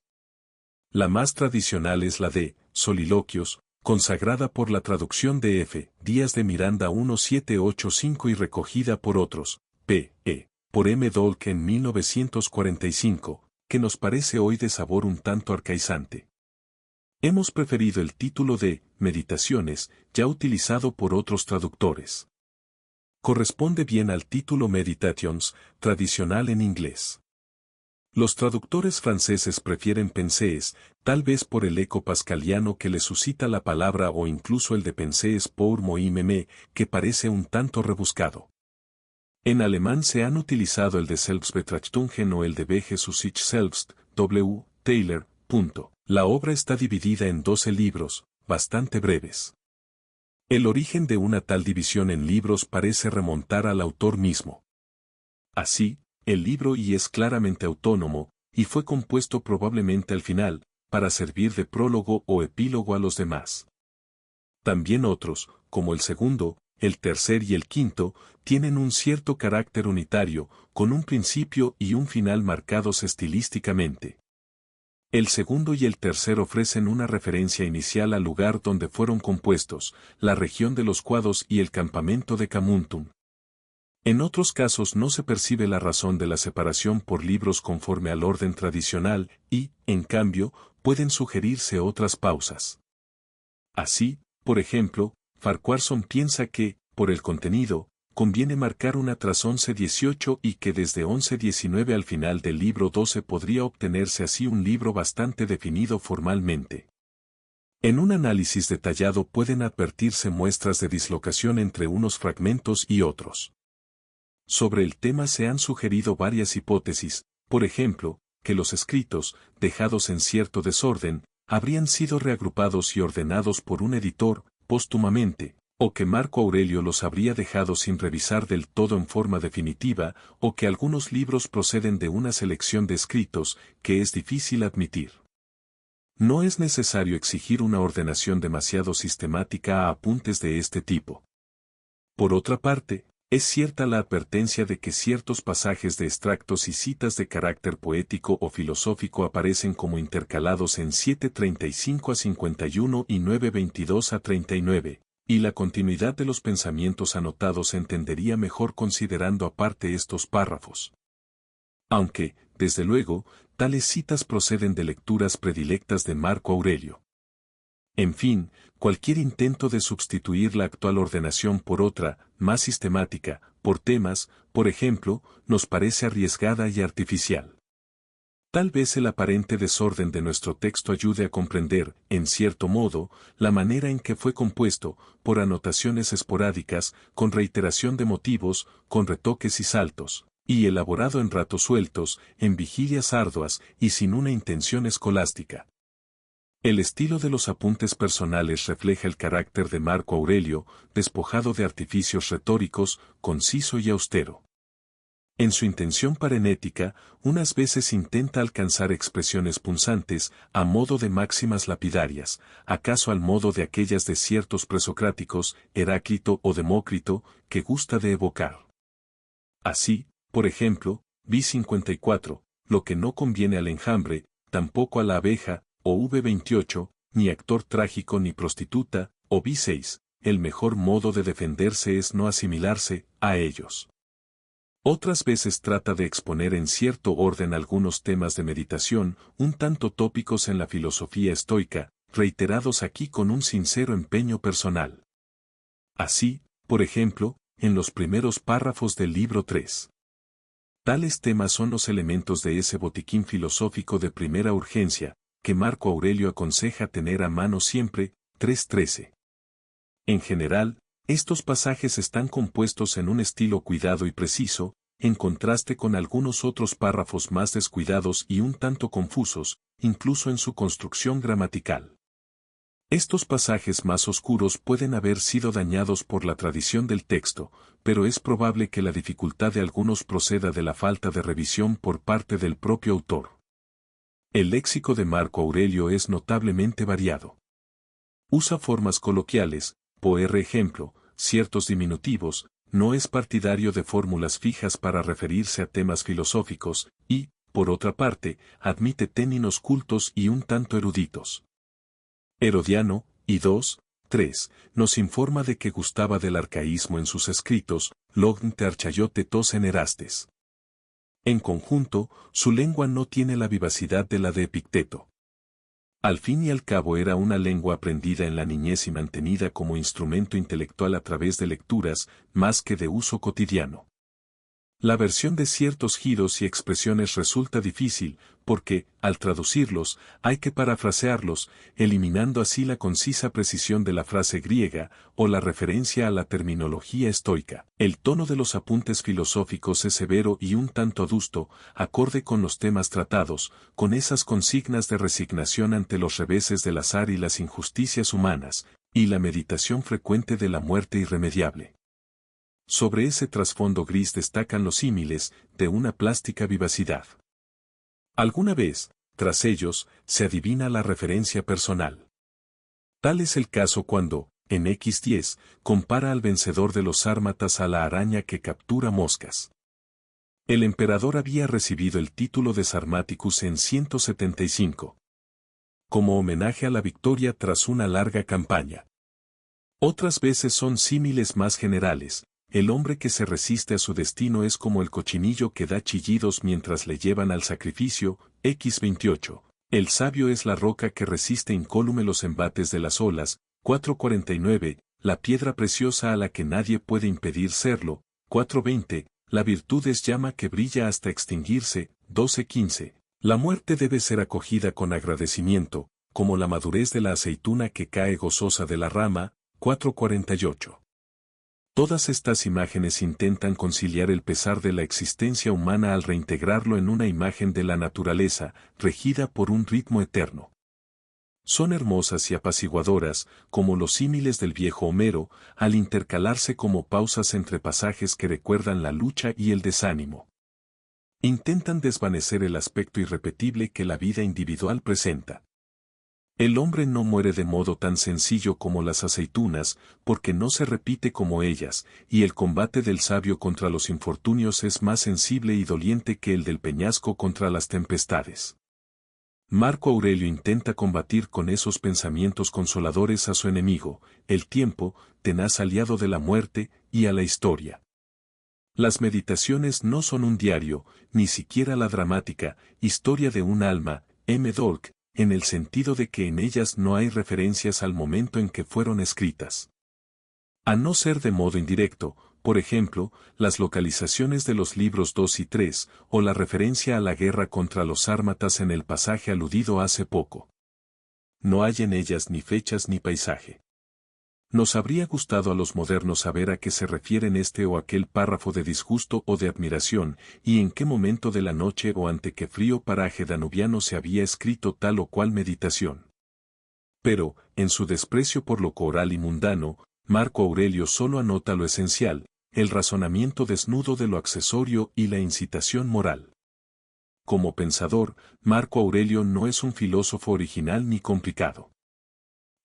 La más tradicional es la de Soliloquios, consagrada por la traducción de F. Díaz de Miranda 1785 y recogida por otros, P.E. por M. Dolk en 1945, que nos parece hoy de sabor un tanto arcaizante. Hemos preferido el título de Meditaciones, ya utilizado por otros traductores. Corresponde bien al título Meditations, tradicional en inglés. Los traductores franceses prefieren pensées, tal vez por el eco pascaliano que le suscita la palabra o incluso el de pensées pour moi-même, que parece un tanto rebuscado. En alemán se han utilizado el de Selbstbetrachtungen o el de Wege zu sich selbst, W. Taylor. La obra está dividida en 12 libros, bastante breves. El origen de una tal división en libros parece remontar al autor mismo. Así, el libro I es claramente autónomo, y fue compuesto probablemente al final, para servir de prólogo o epílogo a los demás. También otros, como el segundo, el tercer y el quinto, tienen un cierto carácter unitario, con un principio y un final marcados estilísticamente. El segundo y el tercer ofrecen una referencia inicial al lugar donde fueron compuestos, la región de los Cuados y el campamento de Camuntum. En otros casos no se percibe la razón de la separación por libros conforme al orden tradicional y, en cambio, pueden sugerirse otras pausas. Así, por ejemplo, Farquharson piensa que, por el contenido, conviene marcar una tras 11.18 y que desde 11.19 al final del libro 12 podría obtenerse así un libro bastante definido formalmente. En un análisis detallado pueden advertirse muestras de dislocación entre unos fragmentos y otros. Sobre el tema se han sugerido varias hipótesis, por ejemplo, que los escritos, dejados en cierto desorden, habrían sido reagrupados y ordenados por un editor, póstumamente, o que Marco Aurelio los habría dejado sin revisar del todo en forma definitiva, o que algunos libros proceden de una selección de escritos, que es difícil admitir. No es necesario exigir una ordenación demasiado sistemática a apuntes de este tipo. Por otra parte, Es cierta la advertencia de que ciertos pasajes de extractos y citas de carácter poético o filosófico aparecen como intercalados en 7:35 a 51 y 9:22 a 39, y la continuidad de los pensamientos anotados se entendería mejor considerando aparte estos párrafos. Aunque, desde luego, tales citas proceden de lecturas predilectas de Marco Aurelio. En fin, cualquier intento de sustituir la actual ordenación por otra, más sistemática, por temas, por ejemplo, nos parece arriesgada y artificial. Tal vez el aparente desorden de nuestro texto ayude a comprender, en cierto modo, la manera en que fue compuesto, por anotaciones esporádicas, con reiteración de motivos, con retoques y saltos, y elaborado en ratos sueltos, en vigilias arduas y sin una intención escolástica. El estilo de los apuntes personales refleja el carácter de Marco Aurelio, despojado de artificios retóricos, conciso y austero. En su intención parenética, unas veces intenta alcanzar expresiones punzantes, a modo de máximas lapidarias, acaso al modo de aquellas de ciertos presocráticos, Heráclito o Demócrito, que gusta de evocar. Así, por ejemplo, vi 54, lo que no conviene al enjambre, tampoco a la abeja, o V28, ni actor trágico ni prostituta, o B6, el mejor modo de defenderse es no asimilarse a ellos. Otras veces trata de exponer en cierto orden algunos temas de meditación, un tanto tópicos en la filosofía estoica, reiterados aquí con un sincero empeño personal. Así, por ejemplo, en los primeros párrafos del libro 3. Tales temas son los elementos de ese botiquín filosófico de primera urgencia, que Marco Aurelio aconseja tener a mano siempre, 3:13. En general, estos pasajes están compuestos en un estilo cuidado y preciso, en contraste con algunos otros párrafos más descuidados y un tanto confusos, incluso en su construcción gramatical. Estos pasajes más oscuros pueden haber sido dañados por la tradición del texto, pero es probable que la dificultad de algunos proceda de la falta de revisión por parte del propio autor. El léxico de Marco Aurelio es notablemente variado. Usa formas coloquiales, por ejemplo, ciertos diminutivos, no es partidario de fórmulas fijas para referirse a temas filosóficos, y, por otra parte, admite términos cultos y un tanto eruditos. Herodiano, y 2:3, nos informa de que gustaba del arcaísmo en sus escritos, logn te archayote tos en Erastes. En conjunto, su lengua no tiene la vivacidad de la de Epicteto. Al fin y al cabo era una lengua aprendida en la niñez y mantenida como instrumento intelectual a través de lecturas, más que de uso cotidiano. La versión de ciertos giros y expresiones resulta difícil, porque, al traducirlos, hay que parafrasearlos, eliminando así la concisa precisión de la frase griega, o la referencia a la terminología estoica. El tono de los apuntes filosóficos es severo y un tanto adusto, acorde con los temas tratados, con esas consignas de resignación ante los reveses del azar y las injusticias humanas, y la meditación frecuente de la muerte irremediable. Sobre ese trasfondo gris destacan los símiles, de una plástica vivacidad. Alguna vez, tras ellos, se adivina la referencia personal. Tal es el caso cuando, en X10, compara al vencedor de los sármatas a la araña que captura moscas. El emperador había recibido el título de Sarmaticus en 175. Como homenaje a la victoria tras una larga campaña. Otras veces son símiles más generales. El hombre que se resiste a su destino es como el cochinillo que da chillidos mientras le llevan al sacrificio, X28. El sabio es la roca que resiste incólume los embates de las olas, 4:49. La piedra preciosa a la que nadie puede impedir serlo, 4:20. La virtud es llama que brilla hasta extinguirse, 12:15. La muerte debe ser acogida con agradecimiento, como la madurez de la aceituna que cae gozosa de la rama, 4:48. Todas estas imágenes intentan conciliar el pesar de la existencia humana al reintegrarlo en una imagen de la naturaleza, regida por un ritmo eterno. Son hermosas y apaciguadoras, como los símiles del viejo Homero, al intercalarse como pausas entre pasajes que recuerdan la lucha y el desánimo. Intentan desvanecer el aspecto irrepetible que la vida individual presenta. El hombre no muere de modo tan sencillo como las aceitunas, porque no se repite como ellas, y el combate del sabio contra los infortunios es más sensible y doliente que el del peñasco contra las tempestades. Marco Aurelio intenta combatir con esos pensamientos consoladores a su enemigo, el tiempo, tenaz aliado de la muerte, y a la historia. Las meditaciones no son un diario, ni siquiera la dramática historia de un alma, M. Dolk, en el sentido de que en ellas no hay referencias al momento en que fueron escritas. A no ser de modo indirecto, por ejemplo, las localizaciones de los libros 2 y 3, o la referencia a la guerra contra los sármatas en el pasaje aludido hace poco. No hay en ellas ni fechas ni paisaje. Nos habría gustado a los modernos saber a qué se refieren este o aquel párrafo de disgusto o de admiración, y en qué momento de la noche o ante qué frío paraje danubiano se había escrito tal o cual meditación. Pero, en su desprecio por lo coral y mundano, Marco Aurelio solo anota lo esencial, el razonamiento desnudo de lo accesorio y la incitación moral. Como pensador, Marco Aurelio no es un filósofo original ni complicado.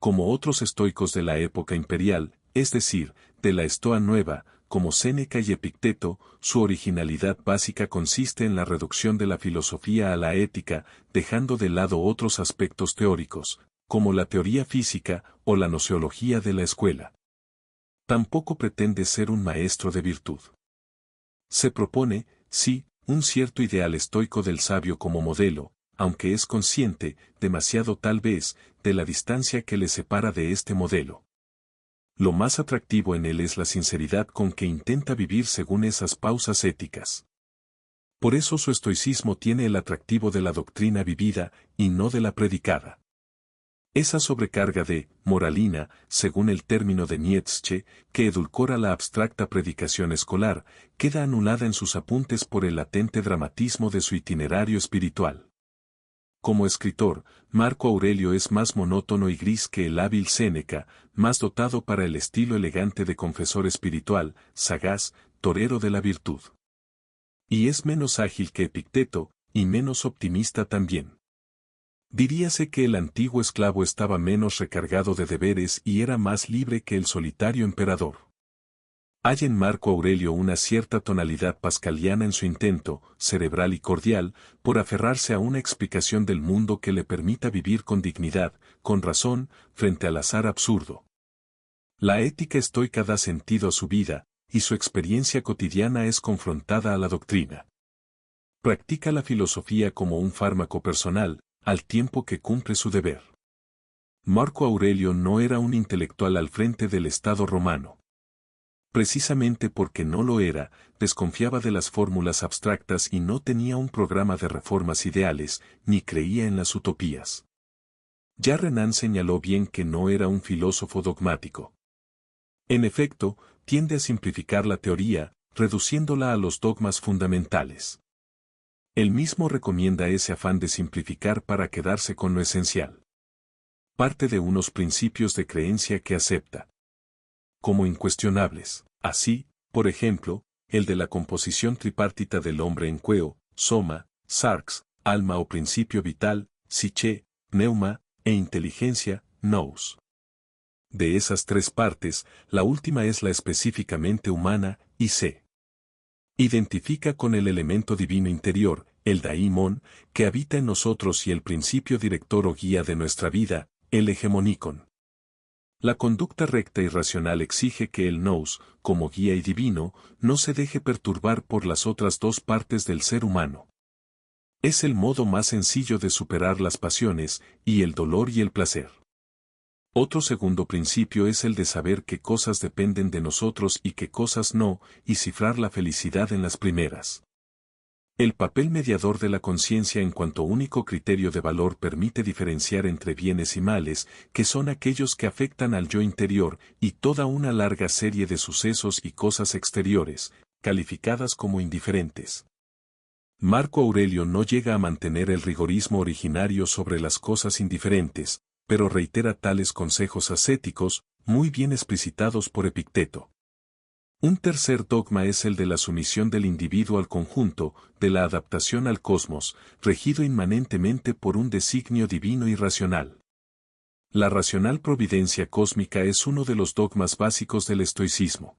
Como otros estoicos de la época imperial, es decir, de la Estoa Nueva, como Séneca y Epicteto, su originalidad básica consiste en la reducción de la filosofía a la ética, dejando de lado otros aspectos teóricos, como la teoría física o la gnoseología de la escuela. Tampoco pretende ser un maestro de virtud. Se propone, sí, un cierto ideal estoico del sabio como modelo, aunque es consciente, demasiado tal vez, de la distancia que le separa de este modelo. Lo más atractivo en él es la sinceridad con que intenta vivir según esas pausas éticas. Por eso su estoicismo tiene el atractivo de la doctrina vivida, y no de la predicada. Esa sobrecarga de moralina, según el término de Nietzsche, que edulcora la abstracta predicación escolar, queda anulada en sus apuntes por el latente dramatismo de su itinerario espiritual. Como escritor, Marco Aurelio es más monótono y gris que el hábil Séneca, más dotado para el estilo elegante de confesor espiritual, sagaz, torero de la virtud. Y es menos ágil que Epicteto, y menos optimista también. Diríase que el antiguo esclavo estaba menos recargado de deberes y era más libre que el solitario emperador. Hay en Marco Aurelio una cierta tonalidad pascaliana en su intento, cerebral y cordial, por aferrarse a una explicación del mundo que le permita vivir con dignidad, con razón, frente al azar absurdo. La ética estoica da sentido a su vida, y su experiencia cotidiana es confrontada a la doctrina. Practica la filosofía como un fármaco personal, al tiempo que cumple su deber. Marco Aurelio no era un intelectual al frente del Estado romano. Precisamente porque no lo era, desconfiaba de las fórmulas abstractas y no tenía un programa de reformas ideales, ni creía en las utopías. Ya Renan señaló bien que no era un filósofo dogmático. En efecto, tiende a simplificar la teoría, reduciéndola a los dogmas fundamentales. Él mismo recomienda ese afán de simplificar para quedarse con lo esencial. Parte de unos principios de creencia que acepta como incuestionables. Así, por ejemplo, el de la composición tripartita del hombre en queo, soma, sarx, alma o principio vital, psiche, pneuma, e inteligencia, nous. De esas tres partes, la última es la específicamente humana, y se identifica con el elemento divino interior, el daimon, que habita en nosotros y el principio director o guía de nuestra vida, el hegemonicon. La conducta recta y racional exige que el nous, como guía y divino, no se deje perturbar por las otras dos partes del ser humano. Es el modo más sencillo de superar las pasiones, y el dolor y el placer. Otro segundo principio es el de saber qué cosas dependen de nosotros y qué cosas no, y cifrar la felicidad en las primeras. El papel mediador de la conciencia en cuanto único criterio de valor permite diferenciar entre bienes y males, que son aquellos que afectan al yo interior, y toda una larga serie de sucesos y cosas exteriores, calificadas como indiferentes. Marco Aurelio no llega a mantener el rigorismo originario sobre las cosas indiferentes, pero reitera tales consejos ascéticos, muy bien explicitados por Epicteto. Un tercer dogma es el de la sumisión del individuo al conjunto, de la adaptación al cosmos, regido inmanentemente por un designio divino y racional. La racional providencia cósmica es uno de los dogmas básicos del estoicismo.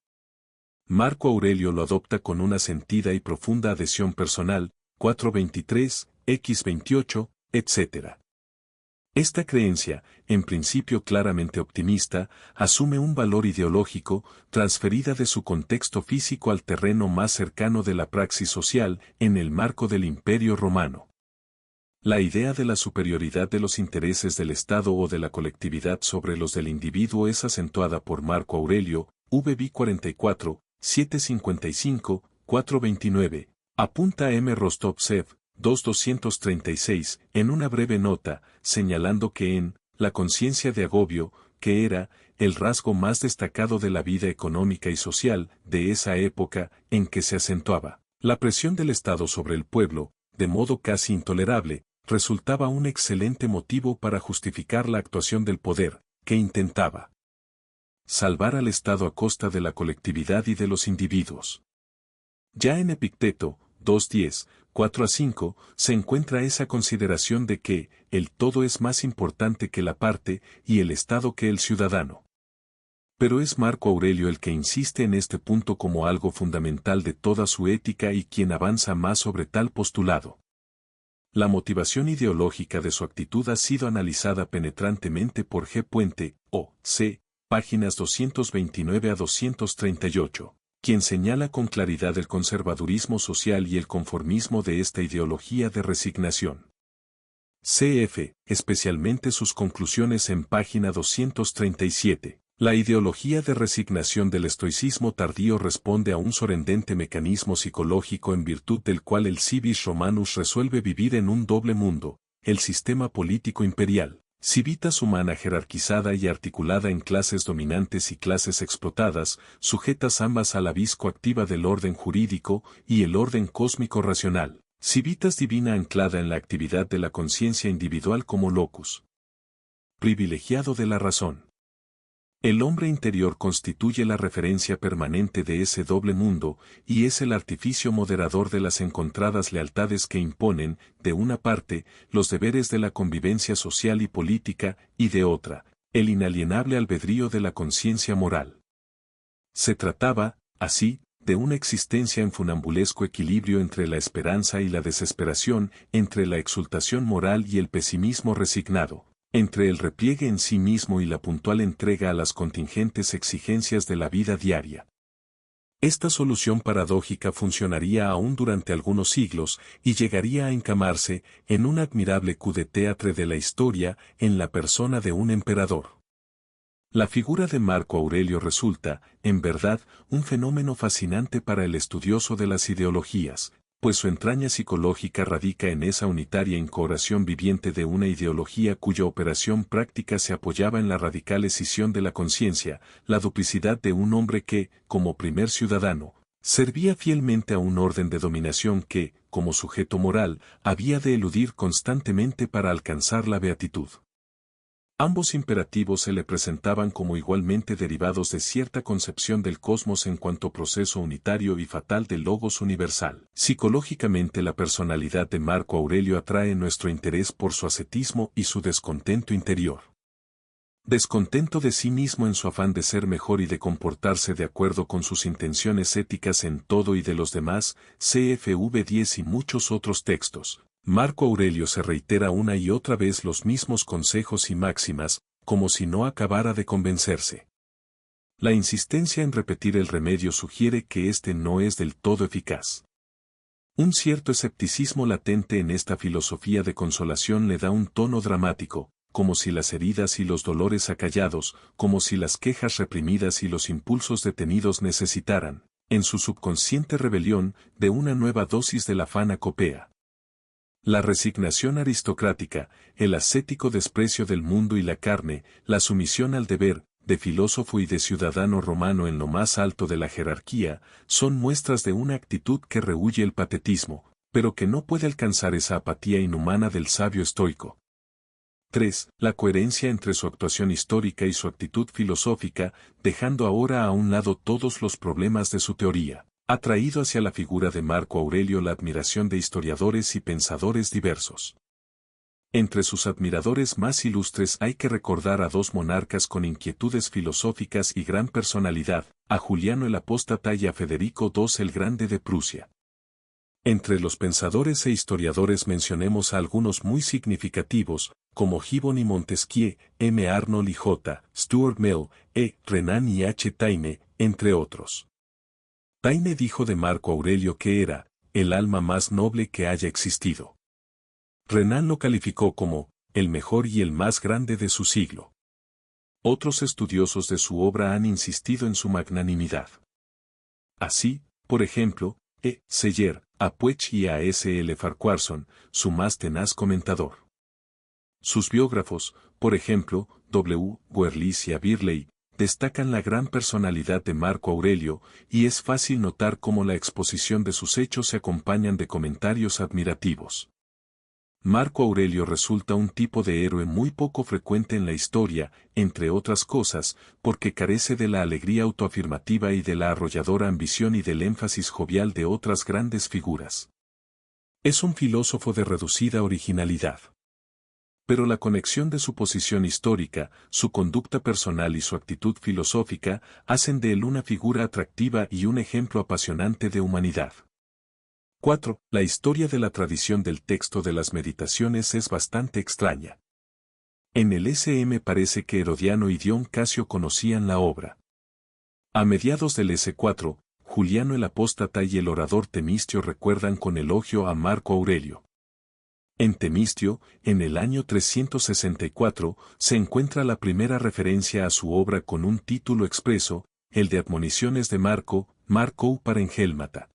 Marco Aurelio lo adopta con una sentida y profunda adhesión personal, 423, x28, etc. Esta creencia, en principio claramente optimista, asume un valor ideológico, transferida de su contexto físico al terreno más cercano de la praxis social, en el marco del Imperio Romano. La idea de la superioridad de los intereses del Estado o de la colectividad sobre los del individuo es acentuada por Marco Aurelio, VB 44, 755, 429, apunta M. Rostovtsev, 2236, en una breve nota, señalando que en la conciencia de agobio, que era el rasgo más destacado de la vida económica y social de esa época en que se acentuaba la presión del Estado sobre el pueblo, de modo casi intolerable, resultaba un excelente motivo para justificar la actuación del poder, que intentaba salvar al Estado a costa de la colectividad y de los individuos. Ya en Epicteto, 2.10, 4-5, se encuentra esa consideración de que el todo es más importante que la parte y el Estado que el ciudadano. Pero es Marco Aurelio el que insiste en este punto como algo fundamental de toda su ética y quien avanza más sobre tal postulado. La motivación ideológica de su actitud ha sido analizada penetrantemente por G. Puente, O.C., páginas 229 a 238, quien señala con claridad el conservadurismo social y el conformismo de esta ideología de resignación. Cf., especialmente sus conclusiones en página 237. La ideología de resignación del estoicismo tardío responde a un sorprendente mecanismo psicológico en virtud del cual el civis romanus resuelve vivir en un doble mundo, el sistema político imperial, civitas humana jerarquizada y articulada en clases dominantes y clases explotadas, sujetas ambas a la vis coactiva del orden jurídico y el orden cósmico racional, civitas divina anclada en la actividad de la conciencia individual como locus privilegiado de la razón. El hombre interior constituye la referencia permanente de ese doble mundo, y es el artificio moderador de las encontradas lealtades que imponen, de una parte, los deberes de la convivencia social y política, y de otra, el inalienable albedrío de la conciencia moral. Se trataba, así, de una existencia en funambulesco equilibrio entre la esperanza y la desesperación, entre la exultación moral y el pesimismo resignado, entre el repliegue en sí mismo y la puntual entrega a las contingentes exigencias de la vida diaria. Esta solución paradójica funcionaría aún durante algunos siglos y llegaría a encamarse en un admirable coup de théâtre de la historia en la persona de un emperador. La figura de Marco Aurelio resulta, en verdad, un fenómeno fascinante para el estudioso de las ideologías, pues su entraña psicológica radica en esa unitaria incorporación viviente de una ideología cuya operación práctica se apoyaba en la radical escisión de la conciencia, la duplicidad de un hombre que, como primer ciudadano, servía fielmente a un orden de dominación que, como sujeto moral, había de eludir constantemente para alcanzar la beatitud. Ambos imperativos se le presentaban como igualmente derivados de cierta concepción del cosmos en cuanto proceso unitario y fatal del logos universal. Psicológicamente la personalidad de Marco Aurelio atrae nuestro interés por su ascetismo y su descontento interior. Descontento de sí mismo en su afán de ser mejor y de comportarse de acuerdo con sus intenciones éticas en todo y de los demás, CFV 10 y muchos otros textos. Marco Aurelio se reitera una y otra vez los mismos consejos y máximas, como si no acabara de convencerse. La insistencia en repetir el remedio sugiere que éste no es del todo eficaz. Un cierto escepticismo latente en esta filosofía de consolación le da un tono dramático, como si las heridas y los dolores acallados, como si las quejas reprimidas y los impulsos detenidos necesitaran, en su subconsciente rebelión, de una nueva dosis del afán acopea. La resignación aristocrática, el ascético desprecio del mundo y la carne, la sumisión al deber, de filósofo y de ciudadano romano en lo más alto de la jerarquía, son muestras de una actitud que rehúye el patetismo, pero que no puede alcanzar esa apatía inhumana del sabio estoico. 3. La coherencia entre su actuación histórica y su actitud filosófica, dejando ahora a un lado todos los problemas de su teoría, ha traído hacia la figura de Marco Aurelio la admiración de historiadores y pensadores diversos. Entre sus admiradores más ilustres hay que recordar a dos monarcas con inquietudes filosóficas y gran personalidad, a Juliano el Apóstata y a Federico II el Grande de Prusia. Entre los pensadores e historiadores mencionemos a algunos muy significativos, como Gibbon y Montesquieu, M. Arnold y J. Stuart Mill, E. Renan y H. Taine, entre otros. Taine dijo de Marco Aurelio que era el alma más noble que haya existido. Renan lo calificó como el mejor y el más grande de su siglo. Otros estudiosos de su obra han insistido en su magnanimidad. Así, por ejemplo, E. Seller, a Puech y a S. L. Farquharson, su más tenaz comentador. Sus biógrafos, por ejemplo, W. Werlis y a Birley, destacan la gran personalidad de Marco Aurelio, y es fácil notar cómo la exposición de sus hechos se acompañan de comentarios admirativos. Marco Aurelio resulta un tipo de héroe muy poco frecuente en la historia, entre otras cosas, porque carece de la alegría autoafirmativa y de la arrolladora ambición y del énfasis jovial de otras grandes figuras. Es un filósofo de reducida originalidad. Pero la conexión de su posición histórica, su conducta personal y su actitud filosófica hacen de él una figura atractiva y un ejemplo apasionante de humanidad. 4. La historia de la tradición del texto de las Meditaciones es bastante extraña. En el S.M. parece que Herodiano y Dion Casio conocían la obra. A mediados del S4, Juliano el Apóstata y el orador Temistio recuerdan con elogio a Marco Aurelio. En Temistio, en el año 364, se encuentra la primera referencia a su obra con un título expreso, el de Admoniciones de Marco, Marco Parengélmata.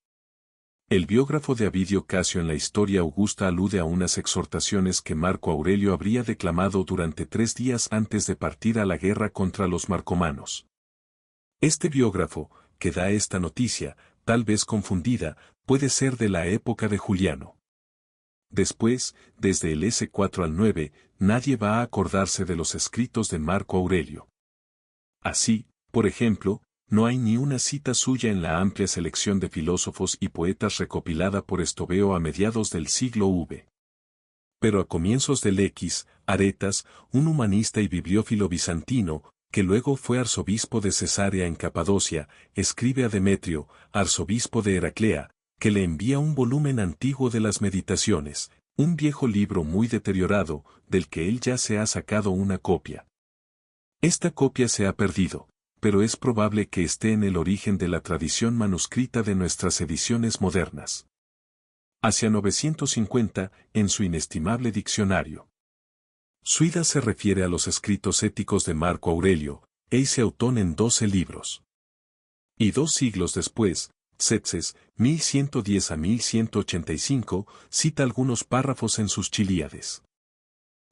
El biógrafo de Avidio Casio en la Historia Augusta alude a unas exhortaciones que Marco Aurelio habría declamado durante 3 días antes de partir a la guerra contra los marcomanos. Este biógrafo, que da esta noticia, tal vez confundida, puede ser de la época de Juliano. Después, desde el S4 al 9, nadie va a acordarse de los escritos de Marco Aurelio. Así, por ejemplo, no hay ni una cita suya en la amplia selección de filósofos y poetas recopilada por Estobeo a mediados del siglo V. Pero a comienzos del X, Aretas, un humanista y bibliófilo bizantino, que luego fue arzobispo de Cesarea en Capadocia, escribe a Demetrio, arzobispo de Heraclea, que le envía un volumen antiguo de las Meditaciones, un viejo libro muy deteriorado, del que él ya se ha sacado una copia. Esta copia se ha perdido, pero es probable que esté en el origen de la tradición manuscrita de nuestras ediciones modernas. Hacia 950, en su inestimable diccionario. Suida se refiere a los escritos éticos de Marco Aurelio, Eise Autón en 12 libros. Y 2 siglos después, Tzetzes, 1110 a 1185, cita algunos párrafos en sus Chiliades.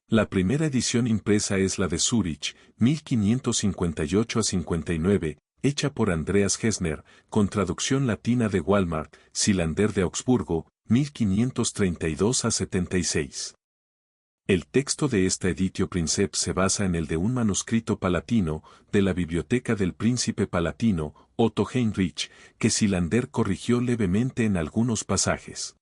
La primera edición impresa es la de Zúrich, 1558 a 59, hecha por Andreas Gessner, con traducción latina de Walmart, Silander de Augsburgo, 1532 a 76. El texto de esta editio princeps se basa en el de un manuscrito palatino, de la biblioteca del príncipe palatino, Otto Heinrich, que Silander corrigió levemente en algunos pasajes.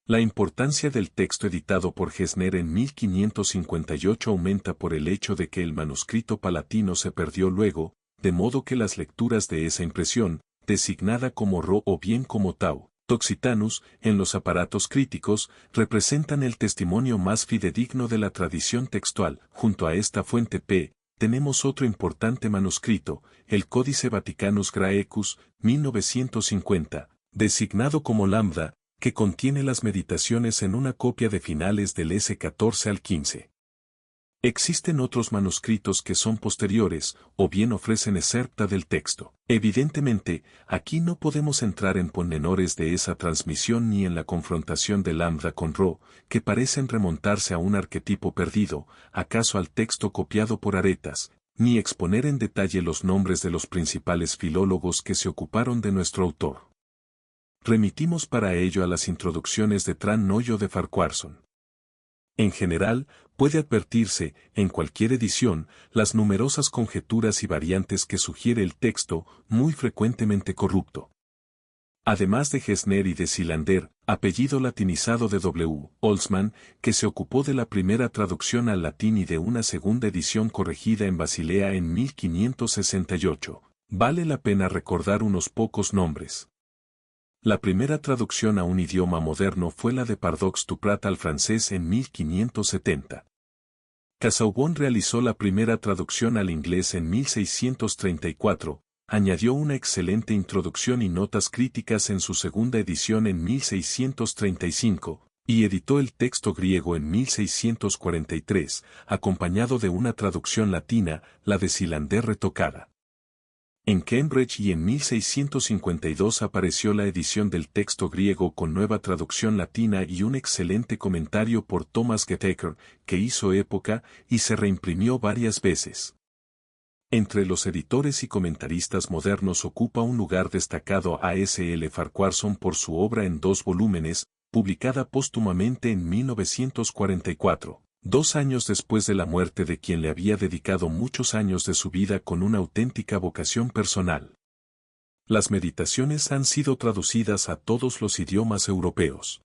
La importancia del texto editado por Gessner en 1558 aumenta por el hecho de que el manuscrito palatino se perdió luego, de modo que las lecturas de esa impresión, designada como Ro o bien como Tau, Toxitanus, en los aparatos críticos, representan el testimonio más fidedigno de la tradición textual. Junto a esta fuente P, tenemos otro importante manuscrito, el Códice Vaticanus Graecus, 1950, designado como Lambda, que contiene las meditaciones en una copia de finales del S14 al 15. Existen otros manuscritos que son posteriores, o bien ofrecen excerpta del texto. Evidentemente, aquí no podemos entrar en pormenores de esa transmisión ni en la confrontación de Lambda con Rho, que parecen remontarse a un arquetipo perdido, acaso al texto copiado por Aretas, ni exponer en detalle los nombres de los principales filólogos que se ocuparon de nuestro autor. Remitimos para ello a las introducciones de Tran Noyo de Farquharson. En general, puede advertirse, en cualquier edición, las numerosas conjeturas y variantes que sugiere el texto, muy frecuentemente corrupto. Además de Gesner y de Silander, apellido latinizado de W. Holzmann, que se ocupó de la primera traducción al latín y de una segunda edición corregida en Basilea en 1568. Vale la pena recordar unos pocos nombres. La primera traducción a un idioma moderno fue la de Pardox Duprat al francés en 1570. Casaubon realizó la primera traducción al inglés en 1634, añadió una excelente introducción y notas críticas en su segunda edición en 1635, y editó el texto griego en 1643, acompañado de una traducción latina, la de Silander retocada. En Cambridge y en 1652 apareció la edición del texto griego con nueva traducción latina y un excelente comentario por Thomas Getacre, que hizo época y se reimprimió varias veces. Entre los editores y comentaristas modernos ocupa un lugar destacado a S. L. Farquharson por su obra en 2 volúmenes, publicada póstumamente en 1944. 2 años después de la muerte de quien le había dedicado muchos años de su vida con una auténtica vocación personal. Las meditaciones han sido traducidas a todos los idiomas europeos.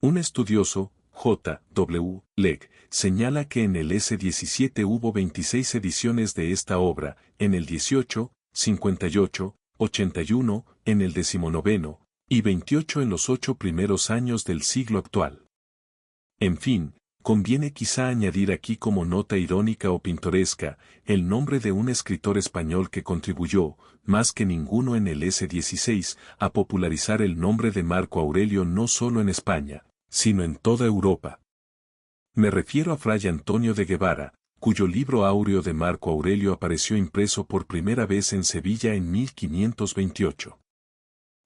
Un estudioso, J. W. Legg, señala que en el S-17 hubo 26 ediciones de esta obra, en el 18, 58, 81, en el 19, y 28 en los 8 primeros años del siglo actual. En fin, conviene quizá añadir aquí como nota irónica o pintoresca, el nombre de un escritor español que contribuyó, más que ninguno en el S-16, a popularizar el nombre de Marco Aurelio no solo en España, sino en toda Europa. Me refiero a Fray Antonio de Guevara, cuyo libro áureo de Marco Aurelio apareció impreso por primera vez en Sevilla en 1528.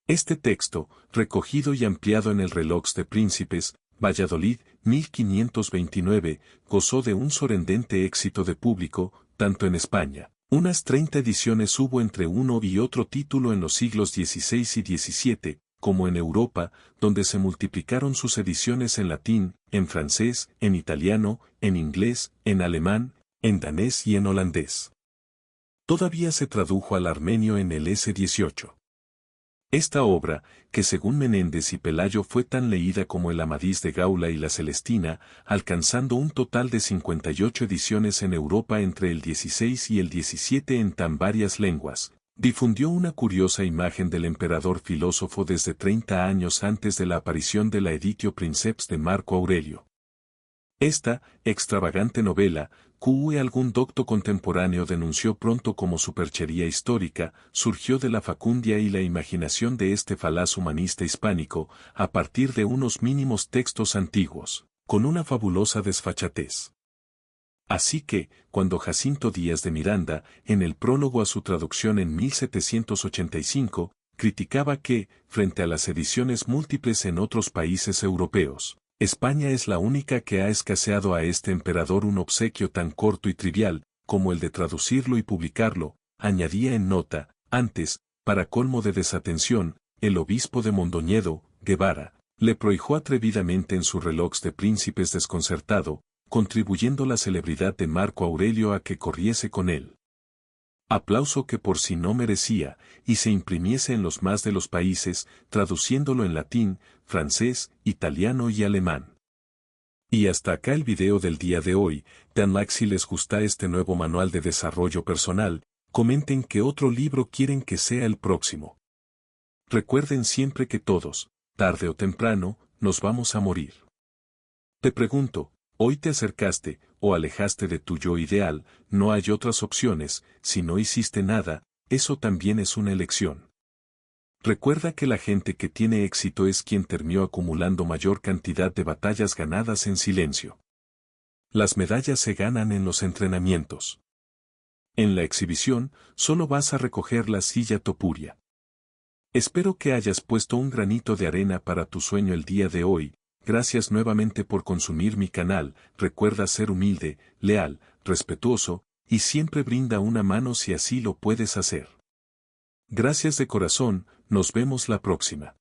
Este texto, recogido y ampliado en el Reloj de Príncipes, Valladolid, 1529, gozó de un sorprendente éxito de público, tanto en España. Unas 30 ediciones hubo entre uno y otro título en los siglos XVI y XVII, como en Europa, donde se multiplicaron sus ediciones en latín, en francés, en italiano, en inglés, en alemán, en danés y en holandés. Todavía se tradujo al armenio en el S-18. Esta obra, que según Menéndez y Pelayo fue tan leída como el Amadís de Gaula y la Celestina, alcanzando un total de 58 ediciones en Europa entre el 16 y el 17 en tan varias lenguas, difundió una curiosa imagen del emperador filósofo desde 30 años antes de la aparición de la Editio Princeps de Marco Aurelio. Esta extravagante novela, que algún docto contemporáneo denunció pronto como superchería histórica, surgió de la facundia y la imaginación de este falaz humanista hispánico, a partir de unos mínimos textos antiguos, con una fabulosa desfachatez. Así que, cuando Jacinto Díaz de Miranda, en el prólogo a su traducción en 1785, criticaba que, frente a las ediciones múltiples en otros países europeos, España es la única que ha escaseado a este emperador un obsequio tan corto y trivial, como el de traducirlo y publicarlo, añadía en nota, antes, para colmo de desatención, el obispo de Mondoñedo, Guevara, le prohijó atrevidamente en su Reloj de Príncipes desconcertado, contribuyendo la celebridad de Marco Aurelio a que corriese con él. Aplauso que por sí no merecía, y se imprimiese en los más de los países, traduciéndolo en latín, francés, italiano y alemán. Y hasta acá el video del día de hoy. Dan like si les gusta este nuevo manual de desarrollo personal, comenten qué otro libro quieren que sea el próximo. Recuerden siempre que todos, tarde o temprano, nos vamos a morir. Te pregunto, ¿hoy te acercaste o alejaste de tu yo ideal? No hay otras opciones. Si no hiciste nada, eso también es una elección. Recuerda que la gente que tiene éxito es quien terminó acumulando mayor cantidad de batallas ganadas en silencio. Las medallas se ganan en los entrenamientos. En la exhibición, solo vas a recoger la silla topuria. Espero que hayas puesto un granito de arena para tu sueño el día de hoy. Gracias nuevamente por consumir mi canal. Recuerda ser humilde, leal, respetuoso, y siempre brinda una mano si así lo puedes hacer. Gracias de corazón, nos vemos la próxima.